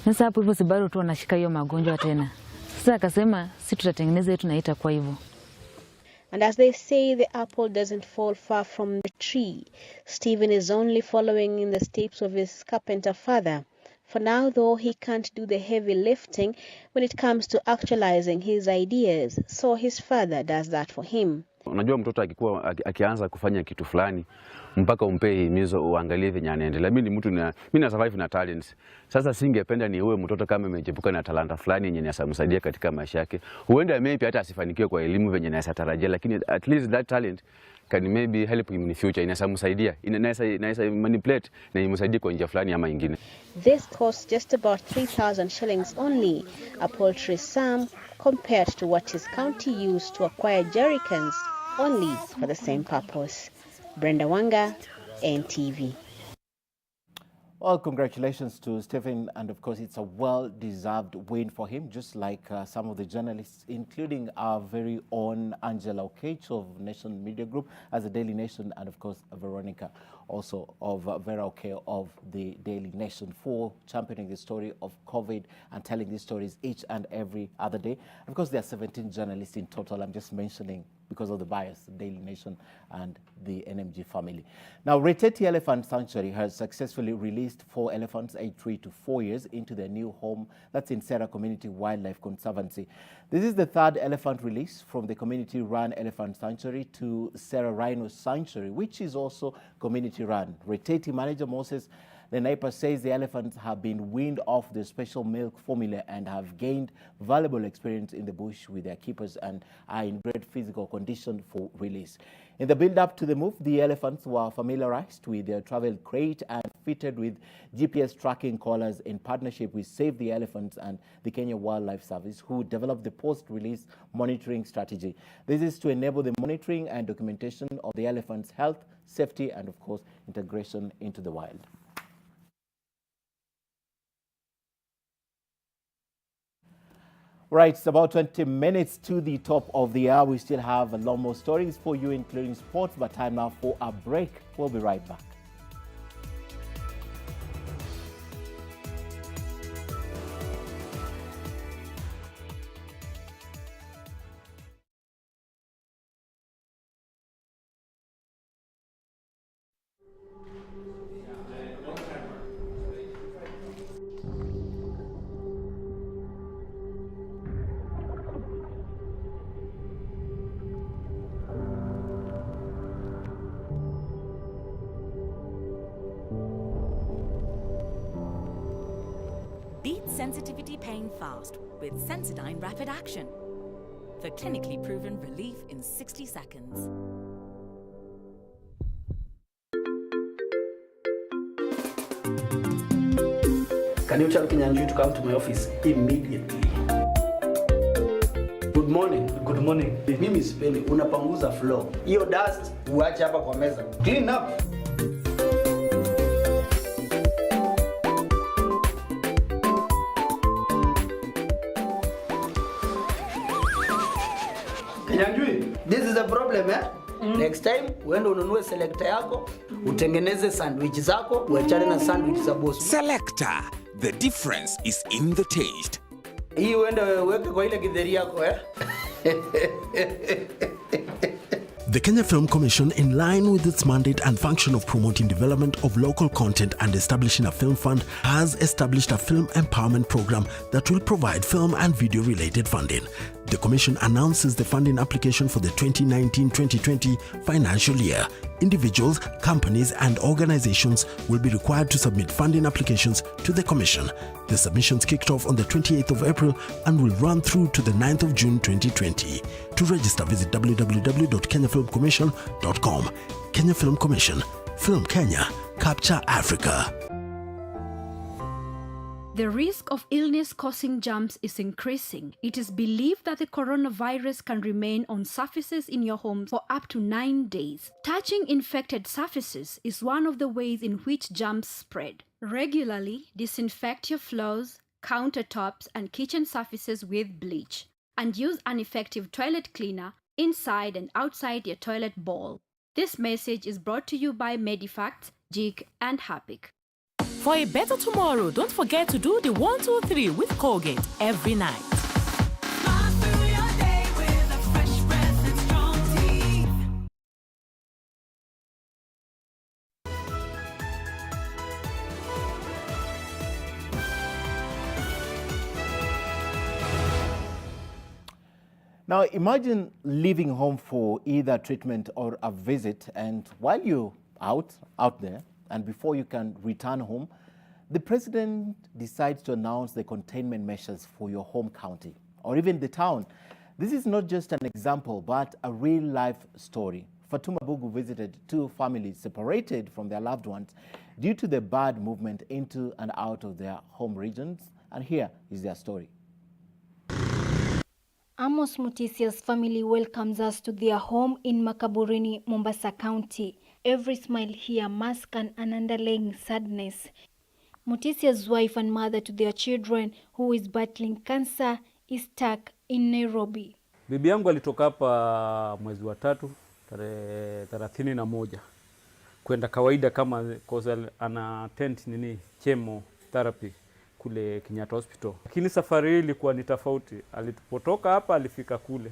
Sasa hapo hivyo sibaru tu anashika hiyo magonjwa tena. Sasa akasema si tutatengeneza yetu naita kwa hivyo. And as they say, the apple doesn't fall far from the tree. Stephen is only following in the steps of his carpenter father. For now, though, he can't do the heavy lifting when it comes to actualizing his ideas, so his father does that for him. Unajua mtoto akianza kufanya kitu fulani mpaka umpe himizo uangalie venye anaendelea. Mimi na survive na talents. Sasa singependa ni uwe mtoto kama amejepuka na talanta fulani yenye inamsaidia katika maisha yake. Huenda maybe hata asifanikiwe kwa elimu venye anatarajia, lakini at least that talent can maybe help him in the future. Inamsaidia, inaweza manipulate na imsaidie kwa njia fulani ama nyingine. This costs just about 3,000 shillings only, a paltry sum compared to what his county used to acquire jerrycans only for the same purpose. Brenda Wanga, NTV. Well, congratulations to Stephen, and of course it's a well-deserved win for him, just like some of the journalists, including our very own Angela Okech of Nation Media Group as the Daily Nation, and of course Veronica also of Vera Okay of the Daily Nation, for championing the story of COVID and telling these stories each and every other day. Of course, there are 17 journalists in total. I'm just mentioning because of the bias, the Daily Nation and the NMG family. Now, Reteti Elephant Sanctuary has successfully released 4 elephants aged 3 to 4 years into their new home. That's in Sarah Community Wildlife Conservancy. This is the 3rd elephant release from the community-run elephant sanctuary to Sarah Rhino Sanctuary, which is also community-run. Reteti manager Moses Lenaipa says the elephants have been weaned off the special milk formula and have gained valuable experience in the bush with their keepers and are in great physical condition for release. In the build-up to the move, the elephants were familiarized with their travel crate and fitted with GPS tracking collars in partnership with Save the Elephants and the Kenya Wildlife Service, who developed the post-release monitoring strategy. This is to enable the monitoring and documentation of the elephants' health, safety, and of course, integration into the wild. Right, it's about 20 minutes to the top of the hour. We still have a lot more stories for you, including sports, but time now for a break. We'll be right back. Beat sensitivity pain fast with Sensodyne Rapid Action for clinically proven relief in 60 seconds. Can you tell Kinyanju to come to my office immediately? Good morning. Good morning. Mimi sipendi unapanguza floor. Hiyo dust uache hapa kwa meza. Clean up. This is a problem, eh? Next time, uende ununue selector yako, utengeneze sandwich zako, uachane na sandwich za boss. Selector. The difference is in the taste. Hii uende weke kwa ile githeri yako, eh? The Kenya Film Commission, in line with its mandate and function of promoting development of local content and establishing a film fund, has established a film empowerment program that will provide film and video-related funding. The Commission announces the funding application for the 2019-2020 financial year. Individuals, companies, and organizations will be required to submit funding applications to the Commission. The submissions kicked off on the 28th of April and will run through to the 9th of June 2020. To register, visit www.kenyafilmcommission.com. Kenya Film Commission. Film Kenya. Capture Africa. The risk of illness causing germs is increasing. It is believed that the coronavirus can remain on surfaces in your home for up to 9 days. Touching infected surfaces is one of the ways in which germs spread. Regularly disinfect your floors, countertops, and kitchen surfaces with bleach, and use an effective toilet cleaner inside and outside your toilet bowl. This message is brought to you by Medifacts, JIG, and Harpic. For a better tomorrow, don't forget to do the 1, 2, 3 with Colgate every night. Smile through your day with a fresh breath and strong tea. Now, imagine leaving home for either treatment or a visit, and while you're out there, and before you can return home, the president decides to announce the containment measures for your home county or even the town. This is not just an example, but a real-life story. Fatuma Bugu visited two families separated from their loved ones due to the bad movement into and out of their home regions, and here is their story. Amos Mutisia's family welcomes us to their home in Makaburini, Mombasa County. Every smile here masks an underlying sadness. Mutisia's wife and mother to their children, who is battling cancer, is stuck in Nairobi. Bibi yangu alitoka hapa mwezi wa 3 tarehe 31 kwenda kawaida kama koza ana attend chemotherapy kule Kenyatta Hospital. Lakini safari hii ilikuwa ni tofauti. Alipotoka hapa alifika kule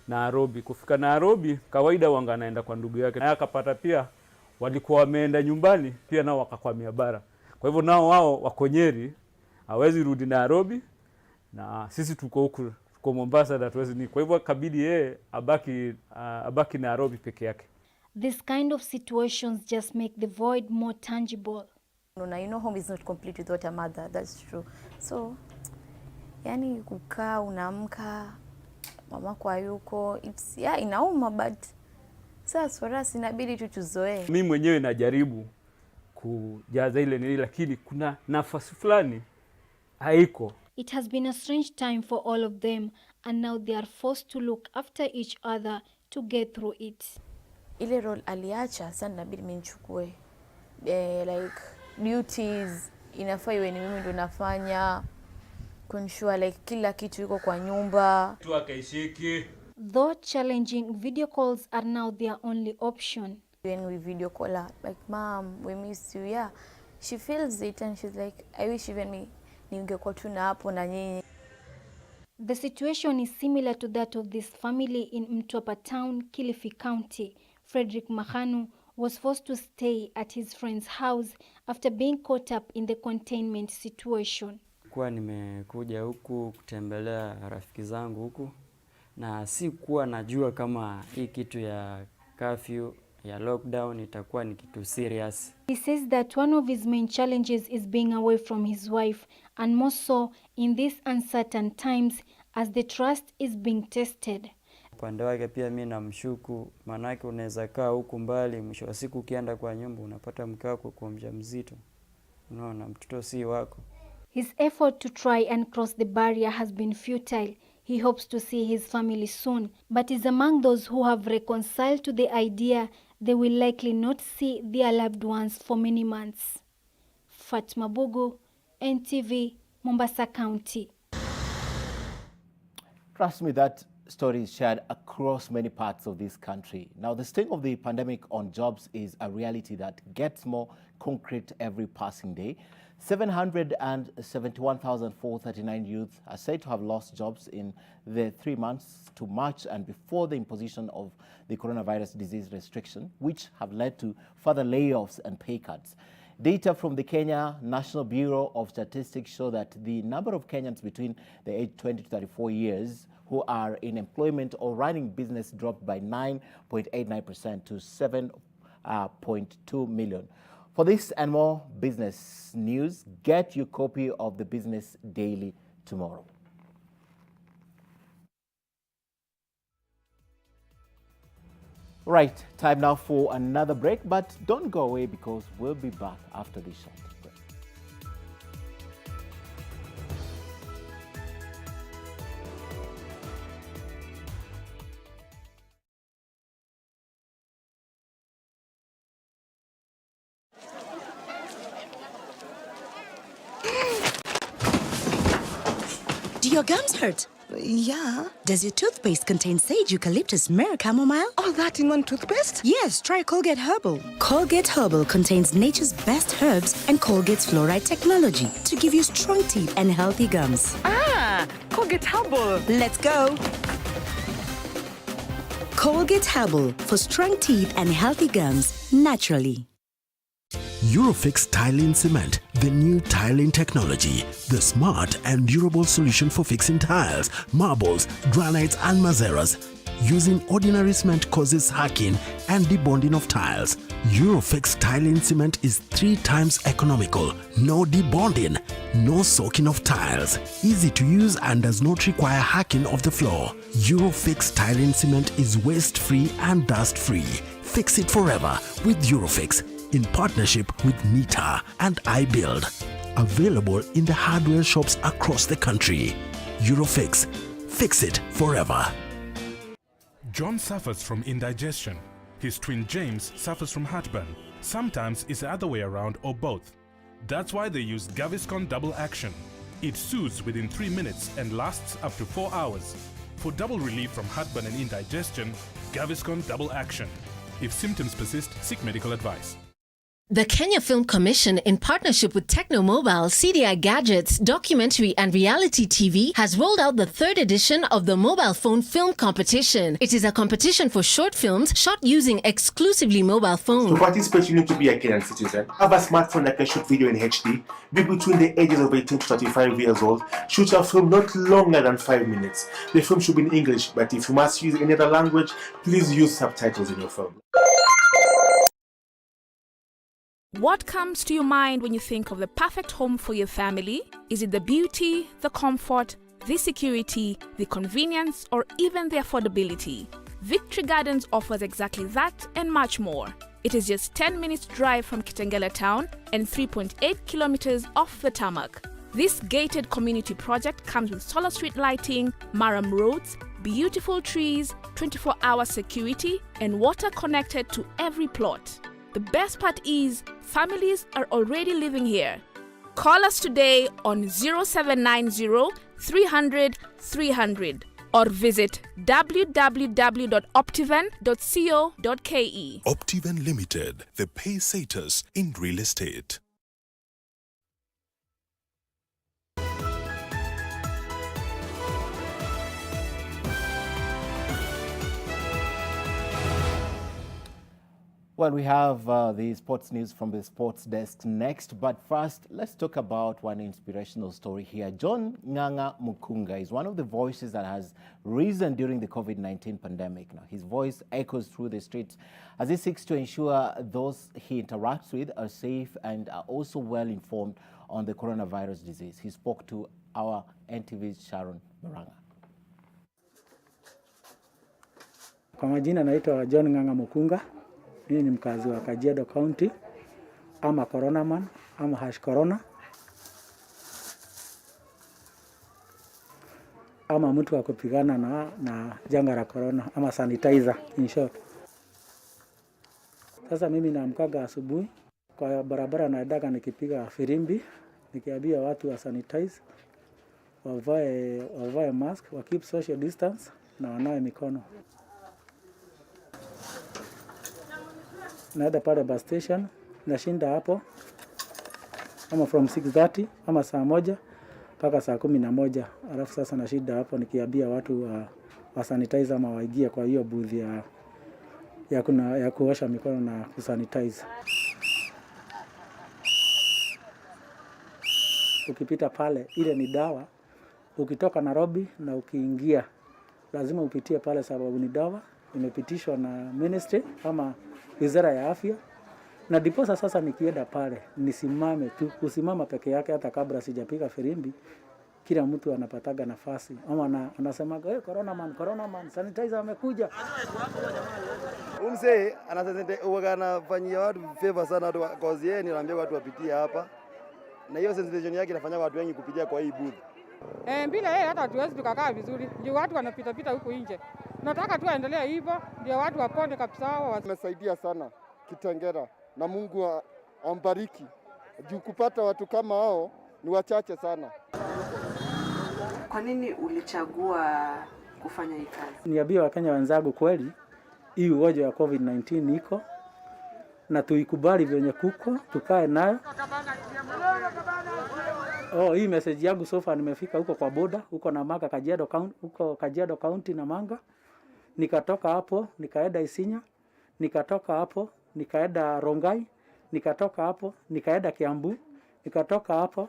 Nairobi. Kufika Nairobi kawaida wanga anaenda kwa ndugu yake. Na akapata pia walikuwa wameenda nyumbani pia nao wakakwamia bara. Kwa hivyo nao wao wako Nyeri, hawezi rudi Nairobi na sisi tuko huku tuko Mombasa na tuwezi ni. Kwa hivyo kabidi yeye abaki Nairobi peke yake. This kind of situations just make the void more tangible. You know, home is not complete without a mother. That's true. So, yani kukaa unaamka mama kwa yuko, it's inauma, but sasa for us inabidi tuzoee. Mimi mwenyewe najaribu kujaza ile nini, lakini kuna nafasi fulani haiko. It has been a strange time for all of them, and now they are forced to look after each other to get through it. Ile role aliacha sana inabidi mimi nichukue. Like duties inafaa iwe ni mimi ndo nafanya, kunsure like kila kitu iko kwa nyumba. Tu akaishiki. Though challenging, video calls are now their only option. When we video call her, like, "Mom, we miss you." Yeah, she feels it and she's like, "I wish even me ningekuwa tu na hapo na nyinyi." The situation is similar to that of this family in Mtwapa Town, Kilifi County. Frederick Mahanu was forced to stay at his friend's house after being caught up in the containment situation. Kwa nimekuja huku kutembelea rafiki zangu huku na si kuwa najua kama hii kitu ya curfew ya lockdown itakuwa ni kitu serious. He says that one of his main challenges is being away from his wife, and more so in these uncertain times as the trust is being tested. Upande wake pia mimi namshuku, manake unaweza kaa huku mbali, mwisho wa siku ukienda kwa nyumba unapata mke wako kwa mjamzito. Unaona mtoto si wako. His effort to try and cross the barrier has been futile. He hopes to see his family soon, but is among those who have reconciled to the idea they will likely not see their loved ones for many months. Fatuma Bugu, NTV, Mombasa County. Trust me, that story is shared across many parts of this country. Now, the sting of the pandemic on jobs is a reality that gets more concrete every passing day. 771,439 youths are said to have lost jobs in the 3 months to March and before the imposition of the coronavirus disease restriction, which have led to further layoffs and pay cuts. Data from the Kenya National Bureau of Statistics show that the number of Kenyans between the age 20 to 34 years who are in employment or running business dropped by 9.89% to 7.2 million. For this and more business news, get your copy of the Business Daily tomorrow. Right, time now for another break, but don't go away because we'll be back after this short break. Do your gums hurt? Yeah. Does your toothpaste contain sage, eucalyptus, myrrh, chamomile? All that in one toothpaste? Yes, try Colgate Herbal. Colgate Herbal contains nature's best herbs and Colgate's fluoride technology to give you strong teeth and healthy gums. Ah, Colgate Herbal. Let's go. Colgate Herbal for strong teeth and healthy gums naturally. Eurofix Tile in Cement, the the new tiling technology, the smart and durable solution for fixing tiles, marbles, granites and mazeras. Using ordinary cement causes hacking and debonding of tiles. Eurofix tiling cement is 3 times economical. No debonding, no soaking of tiles. Easy to use and does not require hacking of the floor. Eurofix tiling cement is waste-free and dust-free. Fix it forever with Eurofix in partnership with Nita and iBuild. Available in the hardware shops across the country. Eurofix. Fix it forever. John suffers from indigestion. His twin James suffers from heartburn. Sometimes it's the other way around or both. That's why they use Gaviscon Double Action. It soothes within 3 minutes and lasts up to 4 hours. For double relief from heartburn and indigestion, Gaviscon Double Action. If symptoms persist, seek medical advice. The Kenya Film Commission, in partnership with Techno Mobile, CDI Gadgets, Documentary and Reality TV, has rolled out the 3rd edition of the Mobile Phone Film Competition. It is a competition for short films shot using exclusively mobile phones. To participate, you need to be a Kenyan citizen, have a smartphone that can shoot video in HD, be between the ages of 18 to 35 years old, shoot a film not longer than 5 minutes. The film should be in English, but if you must use any other language, please use subtitles in your film. What comes to your mind when you think of the perfect home for your family? Is it the beauty, the comfort, the security, the convenience, or even the affordability? Victory Gardens offers exactly that and much more. It is just 10 minutes drive from Kitengela town and 3.8 kilometers off the tarmac. This gated community project comes with solar street lighting, Maram roads, beautiful trees, 24-hour security, and water connected to every plot. The best part is, families are already living here. Call us today on 0790 300 300 or visit www.optiven.co.ke. Optiven Limited, the pacesetters in real estate. Well, we have the sports news from the sports desk next, but first, let's talk about one inspirational story here. John Nganga Mukunga is one of the voices that has risen during the COVID-19 pandemic. Now, his voice echoes through the streets as he seeks to ensure those he interacts with are safe and are also well informed on the coronavirus disease. He spoke to our NTV's Sharon Maranga. Kwa majina naitwa John Nganga Mukunga. Mimi ni mkazi wa Kajiado County, ama Corona Man, ama hash Corona, ama mtu wa kupigana na janga la corona, ama sanitizer in short. Sasa mimi naamkaga asubuhi kwa barabara naendaga nikipiga firimbi, nikiambia watu wa sanitize, wavae mask, wa keep social distance na wanawe mikono. Naenda pale bus station, nashinda hapo ama from 6:30 ama saa 1 mpaka saa 11. Alafu sasa nashinda hapo nikiambia watu wa sanitize ama waingie kwa hiyo booth ya kuosha mikono na kusanitize. Ukipita pale, ile ni dawa. Ukitoka Nairobi na ukiingia, lazima upitie pale sababu ni dawa imepitishwa na ministry ama Wizara ya Afya. Na diposa sasa nikienda pale nisimame tu, kusimama peke yake hata kabla sijapiga firimbi, kila mtu anapataga nafasi ama anasemaga hey, corona man, sanitizer amekuja. Umse anafanyia watu favor sana watu cause yeye anaambia watu wapitie hapa. Na hiyo sensation yake inafanya watu wengi kupitia kwa hii booth. Bila yeye hata hatuwezi tukakaa vizuri. Ndio watu wanapita huko nje. Nataka tu aendelee hivyo ndio watu waponde kabisa. Wamesaidia sana Kitengela na Mungu ambariki. Juu kupata watu kama hao ni wachache sana. Kwa nini ulichagua kufanya hii kazi? Niambia Wakenya wenzangu kweli hii ugonjwa ya COVID-19 iko na tuikubali venye kuko, tukae nayo. Hii message yangu so far nimefika huko kwa boda, huko na Manga Kajiado County na Manga. Nikatoka hapo, nikaenda Isinya, nikatoka hapo, nikaenda Rongai, nikatoka hapo, nikaenda Kiambu, Nikatoka hapo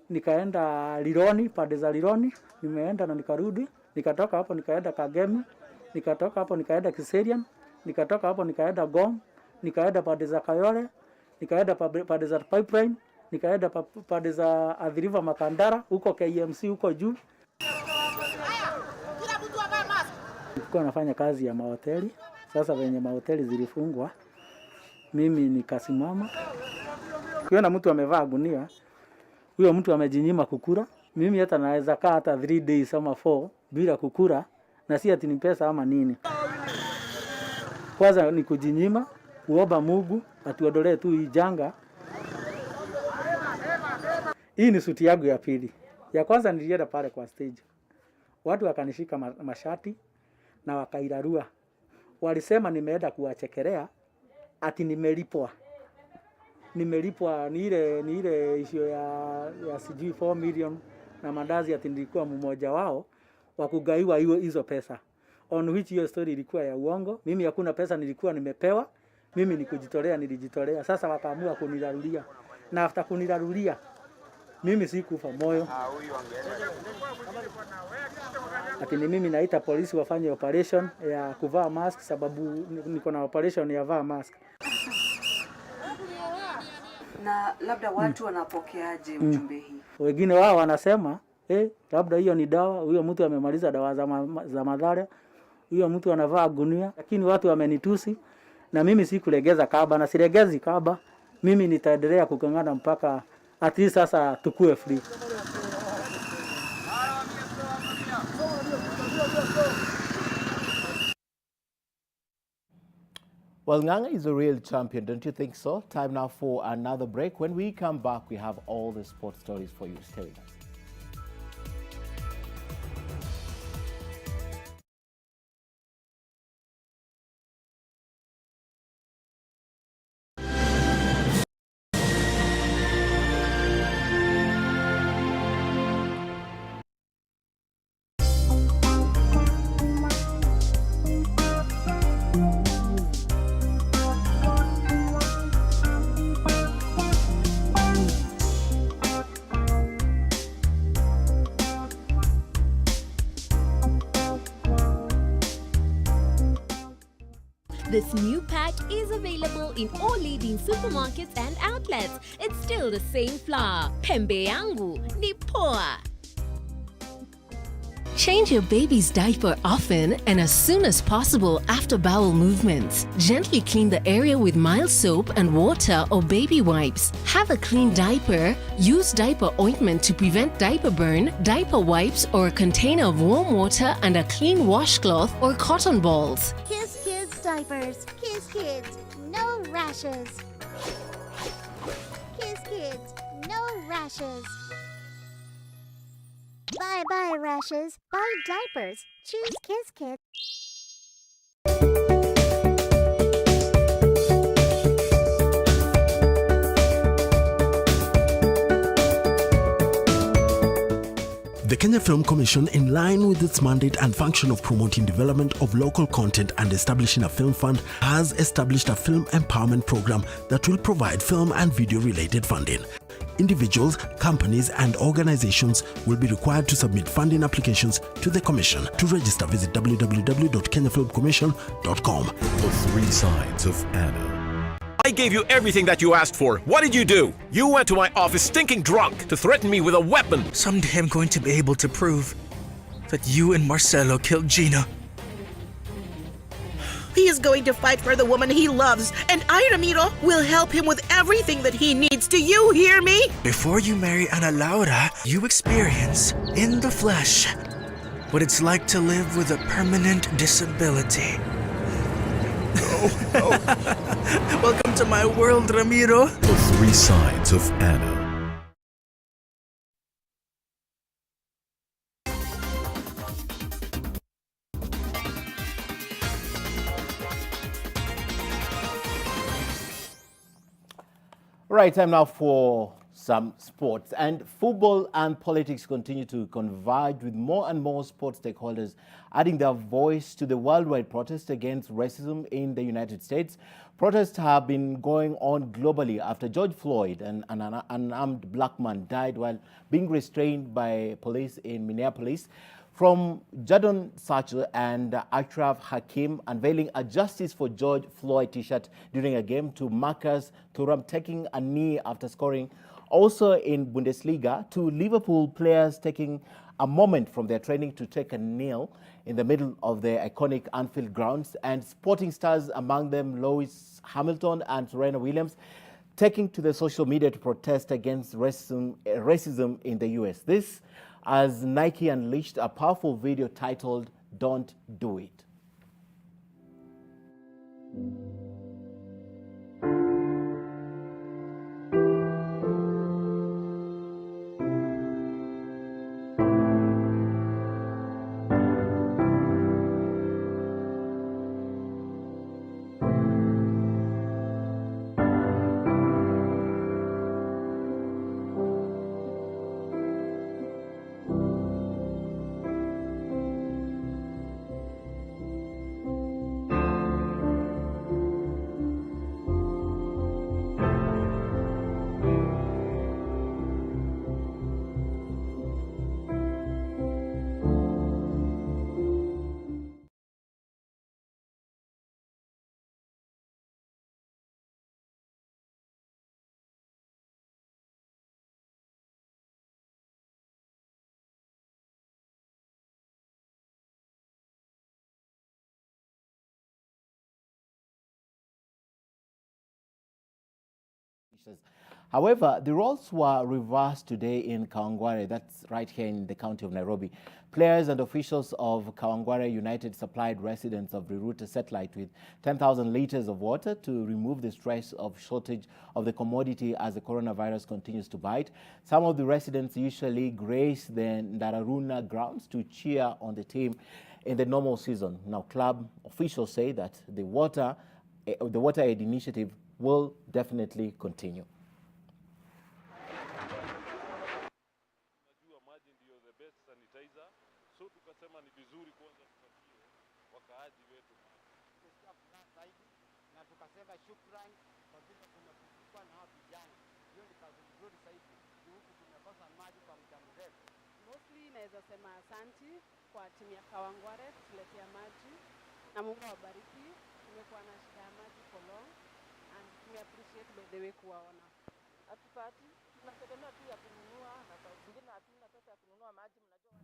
nikaenda Lironi, pande za Lironi, nimeenda na nikarudi. Nikatoka hapo nikaenda Kagemi, nikatoka hapo nikaenda Kiserian, nikatoka hapo nikaenda Gom, nikaenda pande za Kayole, nikaenda pande za Pipeline, nikaenda pande za Athi River Makandara, huko KMC huko juu. Nilikuwa nafanya kazi ya mahoteli. Sasa venye mahoteli zilifungwa, mimi nikasimama. Ukiona mtu amevaa gunia, huyo mtu amejinyima kukula. Mimi hata naweza kaa hata 3 days ama 4 bila kukula, na si ati ni pesa ama nini. Kwanza ni kujinyima, kuomba Mungu atuondolee tu hii janga. Hii ni suti yangu ya pili. Ya kwanza nilienda pale kwa stage. Watu wakanishika mashati na wakairarua. Walisema nimeenda kuwachekelea ati nimelipwa. Nimelipwa ni ile issue ya sijui 4 million na mandazi ati nilikuwa mmoja wao wa kugaiwa hizo pesa. On which hiyo story ilikuwa ya uongo. Mimi hakuna pesa nilikuwa nimepewa. Mimi nilijitolea. Sasa wakaamua kunirarulia. Na after kunirarulia, mimi sikufa moyo. Ati ni mimi naita polisi wafanye operation ya kuvaa mask sababu niko na operation ya vaa mask. Na labda watu wanapokeaje ujumbe hii? Wengine wao wanasema, labda hiyo ni dawa, huyo mtu amemaliza dawa za madhara, huyo mtu anavaa gunia, lakini watu wamenitusi na mimi sikulegeza kaba na silegezi kaba. Mimi nitaendelea kukangana mpaka at least sasa tukue free. Well, Nganga is a real champion, don't you think so? Time now for another break. When we come back, we have all the sports stories for you. Stay with us. This new pack is available in all leading supermarkets and outlets. It's still the same flour. Pembe yangu ni poa. Change your baby's diaper often and as soon as possible after bowel movements. Gently clean the area with mild soap and water or baby wipes. Have a clean diaper. Use diaper ointment to prevent diaper burn, diaper wipes or a container of warm water and a clean washcloth or cotton balls. Kiss Kids diapers. Kiss Kids. No rashes. Kiss Kids. No rashes. Bye-bye rashes. Buy diapers. Choose Kiss Kids. The Kenya Film Commission, in line with its mandate and function of promoting development of local content and establishing a film fund, has established a film empowerment program that will provide film and video-related funding. Individuals, companies and organizations will be required to submit funding applications to the Commission. To register, visit www.kenyafilmcommission.com. The three sides of Anna. I gave you everything that you asked for. What did you do? You went to my office stinking drunk to threaten me with a weapon. Someday I'm going to be able to prove that you and Marcelo killed Gina. He is going to fight for the woman he loves, and I, Ramiro, will help him with everything that he needs. Do you hear me? Before you marry Ana Laura, you experience, in the flesh, what it's like to live with a permanent disability. No. Welcome to my world, Ramiro. The three sides of Anna. Right, time now for some sports. And football and politics continue to converge, with more and more sports stakeholders adding their voice to the worldwide protest against racism in the United States. Protests have been going on globally after George Floyd, an unarmed black man, died while being restrained by police in Minneapolis. From Jadon Sacho and Ashraf Hakim unveiling a Justice for George Floyd t-shirt during a game, to Marcus Thuram taking a knee after scoring. Also in Bundesliga, to Liverpool players taking a moment from their training to take a kneel in the middle of their iconic Anfield grounds, and sporting stars, among them Lewis Hamilton and Serena Williams, taking to the social media to protest against racism in the US. This as Nike unleashed a powerful video titled "Don't Do It." However, the roles were reversed today in Kawangware, that's right here in the county of Nairobi. Players and officials of Kawangware United supplied residents of Riruta Satellite with 10,000 liters of water to remove the stress of shortage of the commodity as the coronavirus continues to bite. Some of the residents usually grace the Ndararuna grounds to cheer on the team in the normal season. Now, club officials say that the water aid initiative will definitely continue. Mostly naweza sema asanti kwa timu ya Kawangware kutuletea maji na Mungu awabariki. Tumekuwa na shida ya maji for long and we appreciate by the way kuwaona. Hatupati, tunategemea tu ya kununua na saa zingine hatuna pesa ya kununua maji, mnajua.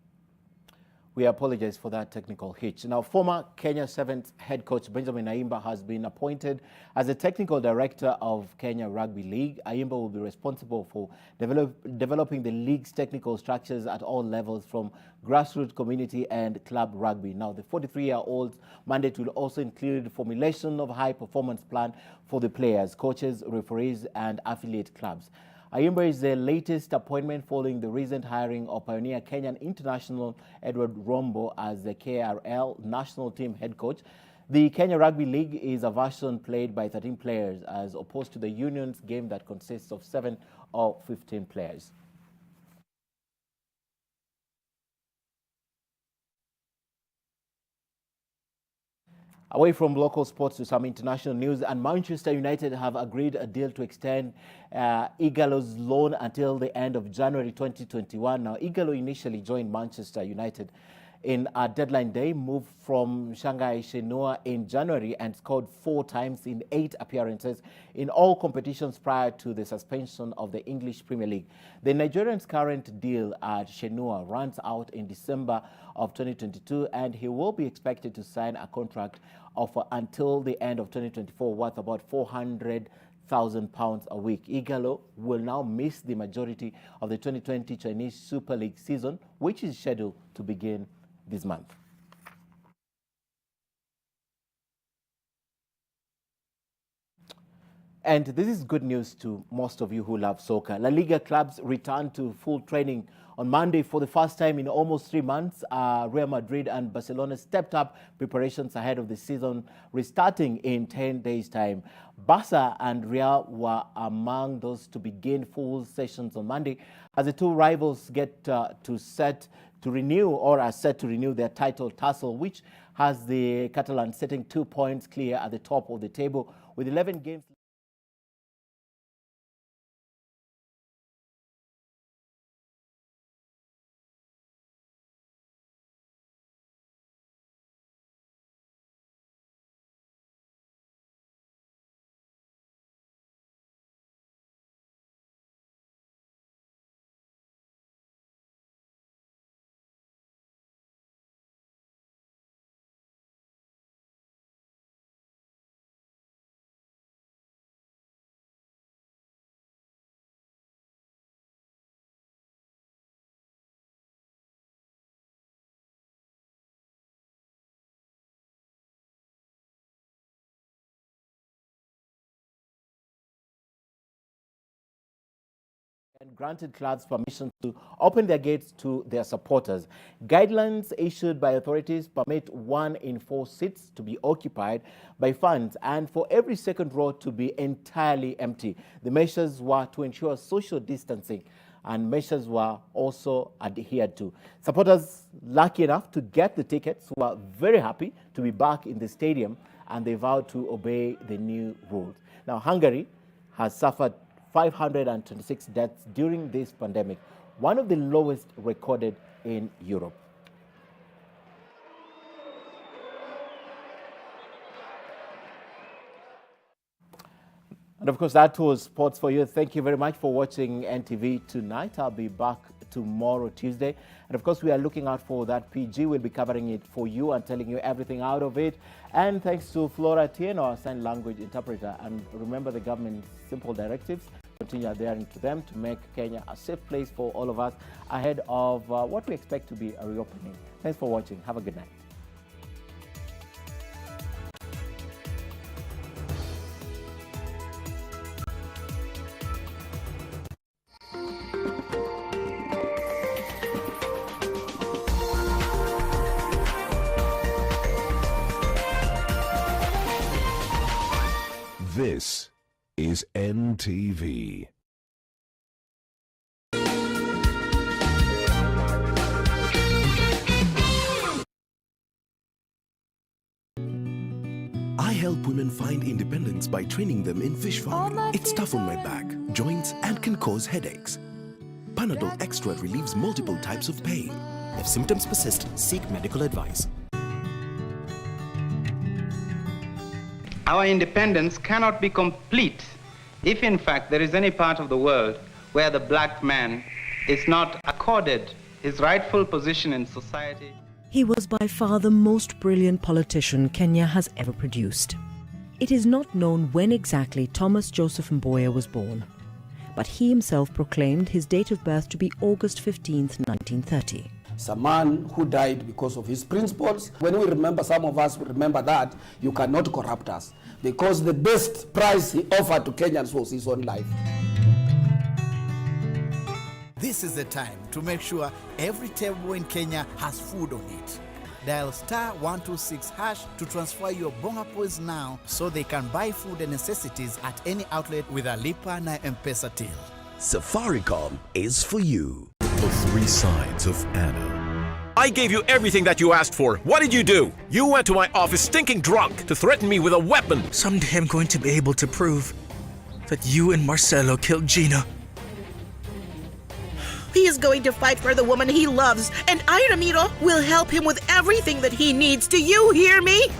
We apologize for that technical hitch. Now, former Kenya Sevens head coach Benjamin Ayimba has been appointed as the technical director of Kenya Rugby League. Ayimba will be responsible for developing the league's technical structures at all levels, from grassroots, community and club rugby. Now, the 43-year-old's mandate will also include formulation of a high-performance plan for the players, coaches, referees and affiliate clubs. Ayimba is the latest appointment following the recent hiring of pioneer Kenyan international Edward Rombo as the KRL national team head coach. The Kenya Rugby League is a version played by 13 players as opposed to the Union's game that consists of 7 or 15 players. Away from local sports to some international news, and Manchester United have agreed a deal to extend Igalo's loan until the end of January 2021. Now, Igalo initially joined Manchester United in a deadline day move from Shanghai Shenhua in January and scored 4 times in 8 appearances in all competitions prior to the suspension of the English Premier League. The Nigerian's current deal at Shenhua runs out in December of 2022, and he will be expected to sign a contract of until the end of 2024 worth about £400,000 a week. Igalo will now miss the majority of the 2020 Chinese Super League season, which is scheduled to begin this month. And this is good news to most of you who love soccer. La Liga clubs returned to full training on Monday for the first time in almost 3 months. Real Madrid and Barcelona stepped up preparations ahead of the season restarting in 10 days' time. Barca and Real were among those to begin full sessions on Monday as the two rivals get are set to renew their title tussle, which has the Catalans sitting 2 points clear at the top of the table with 11 games. And granted clubs permission to open their gates to their supporters. Guidelines issued by authorities permit 1 in 4 seats to be occupied by fans and for every second row to be entirely empty. The measures were to ensure social distancing and measures were also adhered to. Supporters lucky enough to get the tickets were very happy to be back in the stadium and they vowed to obey the new rules. Now, Hungary has suffered 526 deaths during this pandemic, one of the lowest recorded in Europe. And of course, that was sports for you. Thank you very much for watching NTV tonight. I'll be back tomorrow, Tuesday. And of course, we are looking out for that PG. We'll be covering it for you and telling you everything out of it. And thanks to Flora Tien, our sign language interpreter. And remember the government's simple directives. Continue adhering to them to make Kenya a safe place for all of us ahead of what we expect to be a reopening. Thanks for watching. Have a good night. This is NTV. I help women find independence by training them in fish farming. It's tough on my back, joints, and can cause headaches. Panadol Extra relieves multiple types of pain. If symptoms persist, seek medical advice. Our independence cannot be complete if in fact there is any part of the world where the black man is not accorded his rightful position in society. He was by far the most brilliant politician Kenya has ever produced. It is not known when exactly Thomas Joseph Mboya was born, but he himself proclaimed his date of birth to be August 15th, 1930. It's a man who died because of his principles. When we remember, some of us remember that, you cannot corrupt us, because the best prize he offered to Kenyans was his own life. This is the time to make sure every table in Kenya has food on it. Dial *126# to transfer your bonga points now so they can buy food and necessities at any outlet with a Lipa na M-Pesa till. Safaricom is for you. The three sides of Anna. I gave you everything that you asked for. What did you do? You went to my office stinking drunk to threaten me with a weapon. Someday I'm going to be able to prove that you and Marcelo killed Gina. He is going to fight for the woman he loves, and Iramiro will help him with everything that he needs. Do you hear me?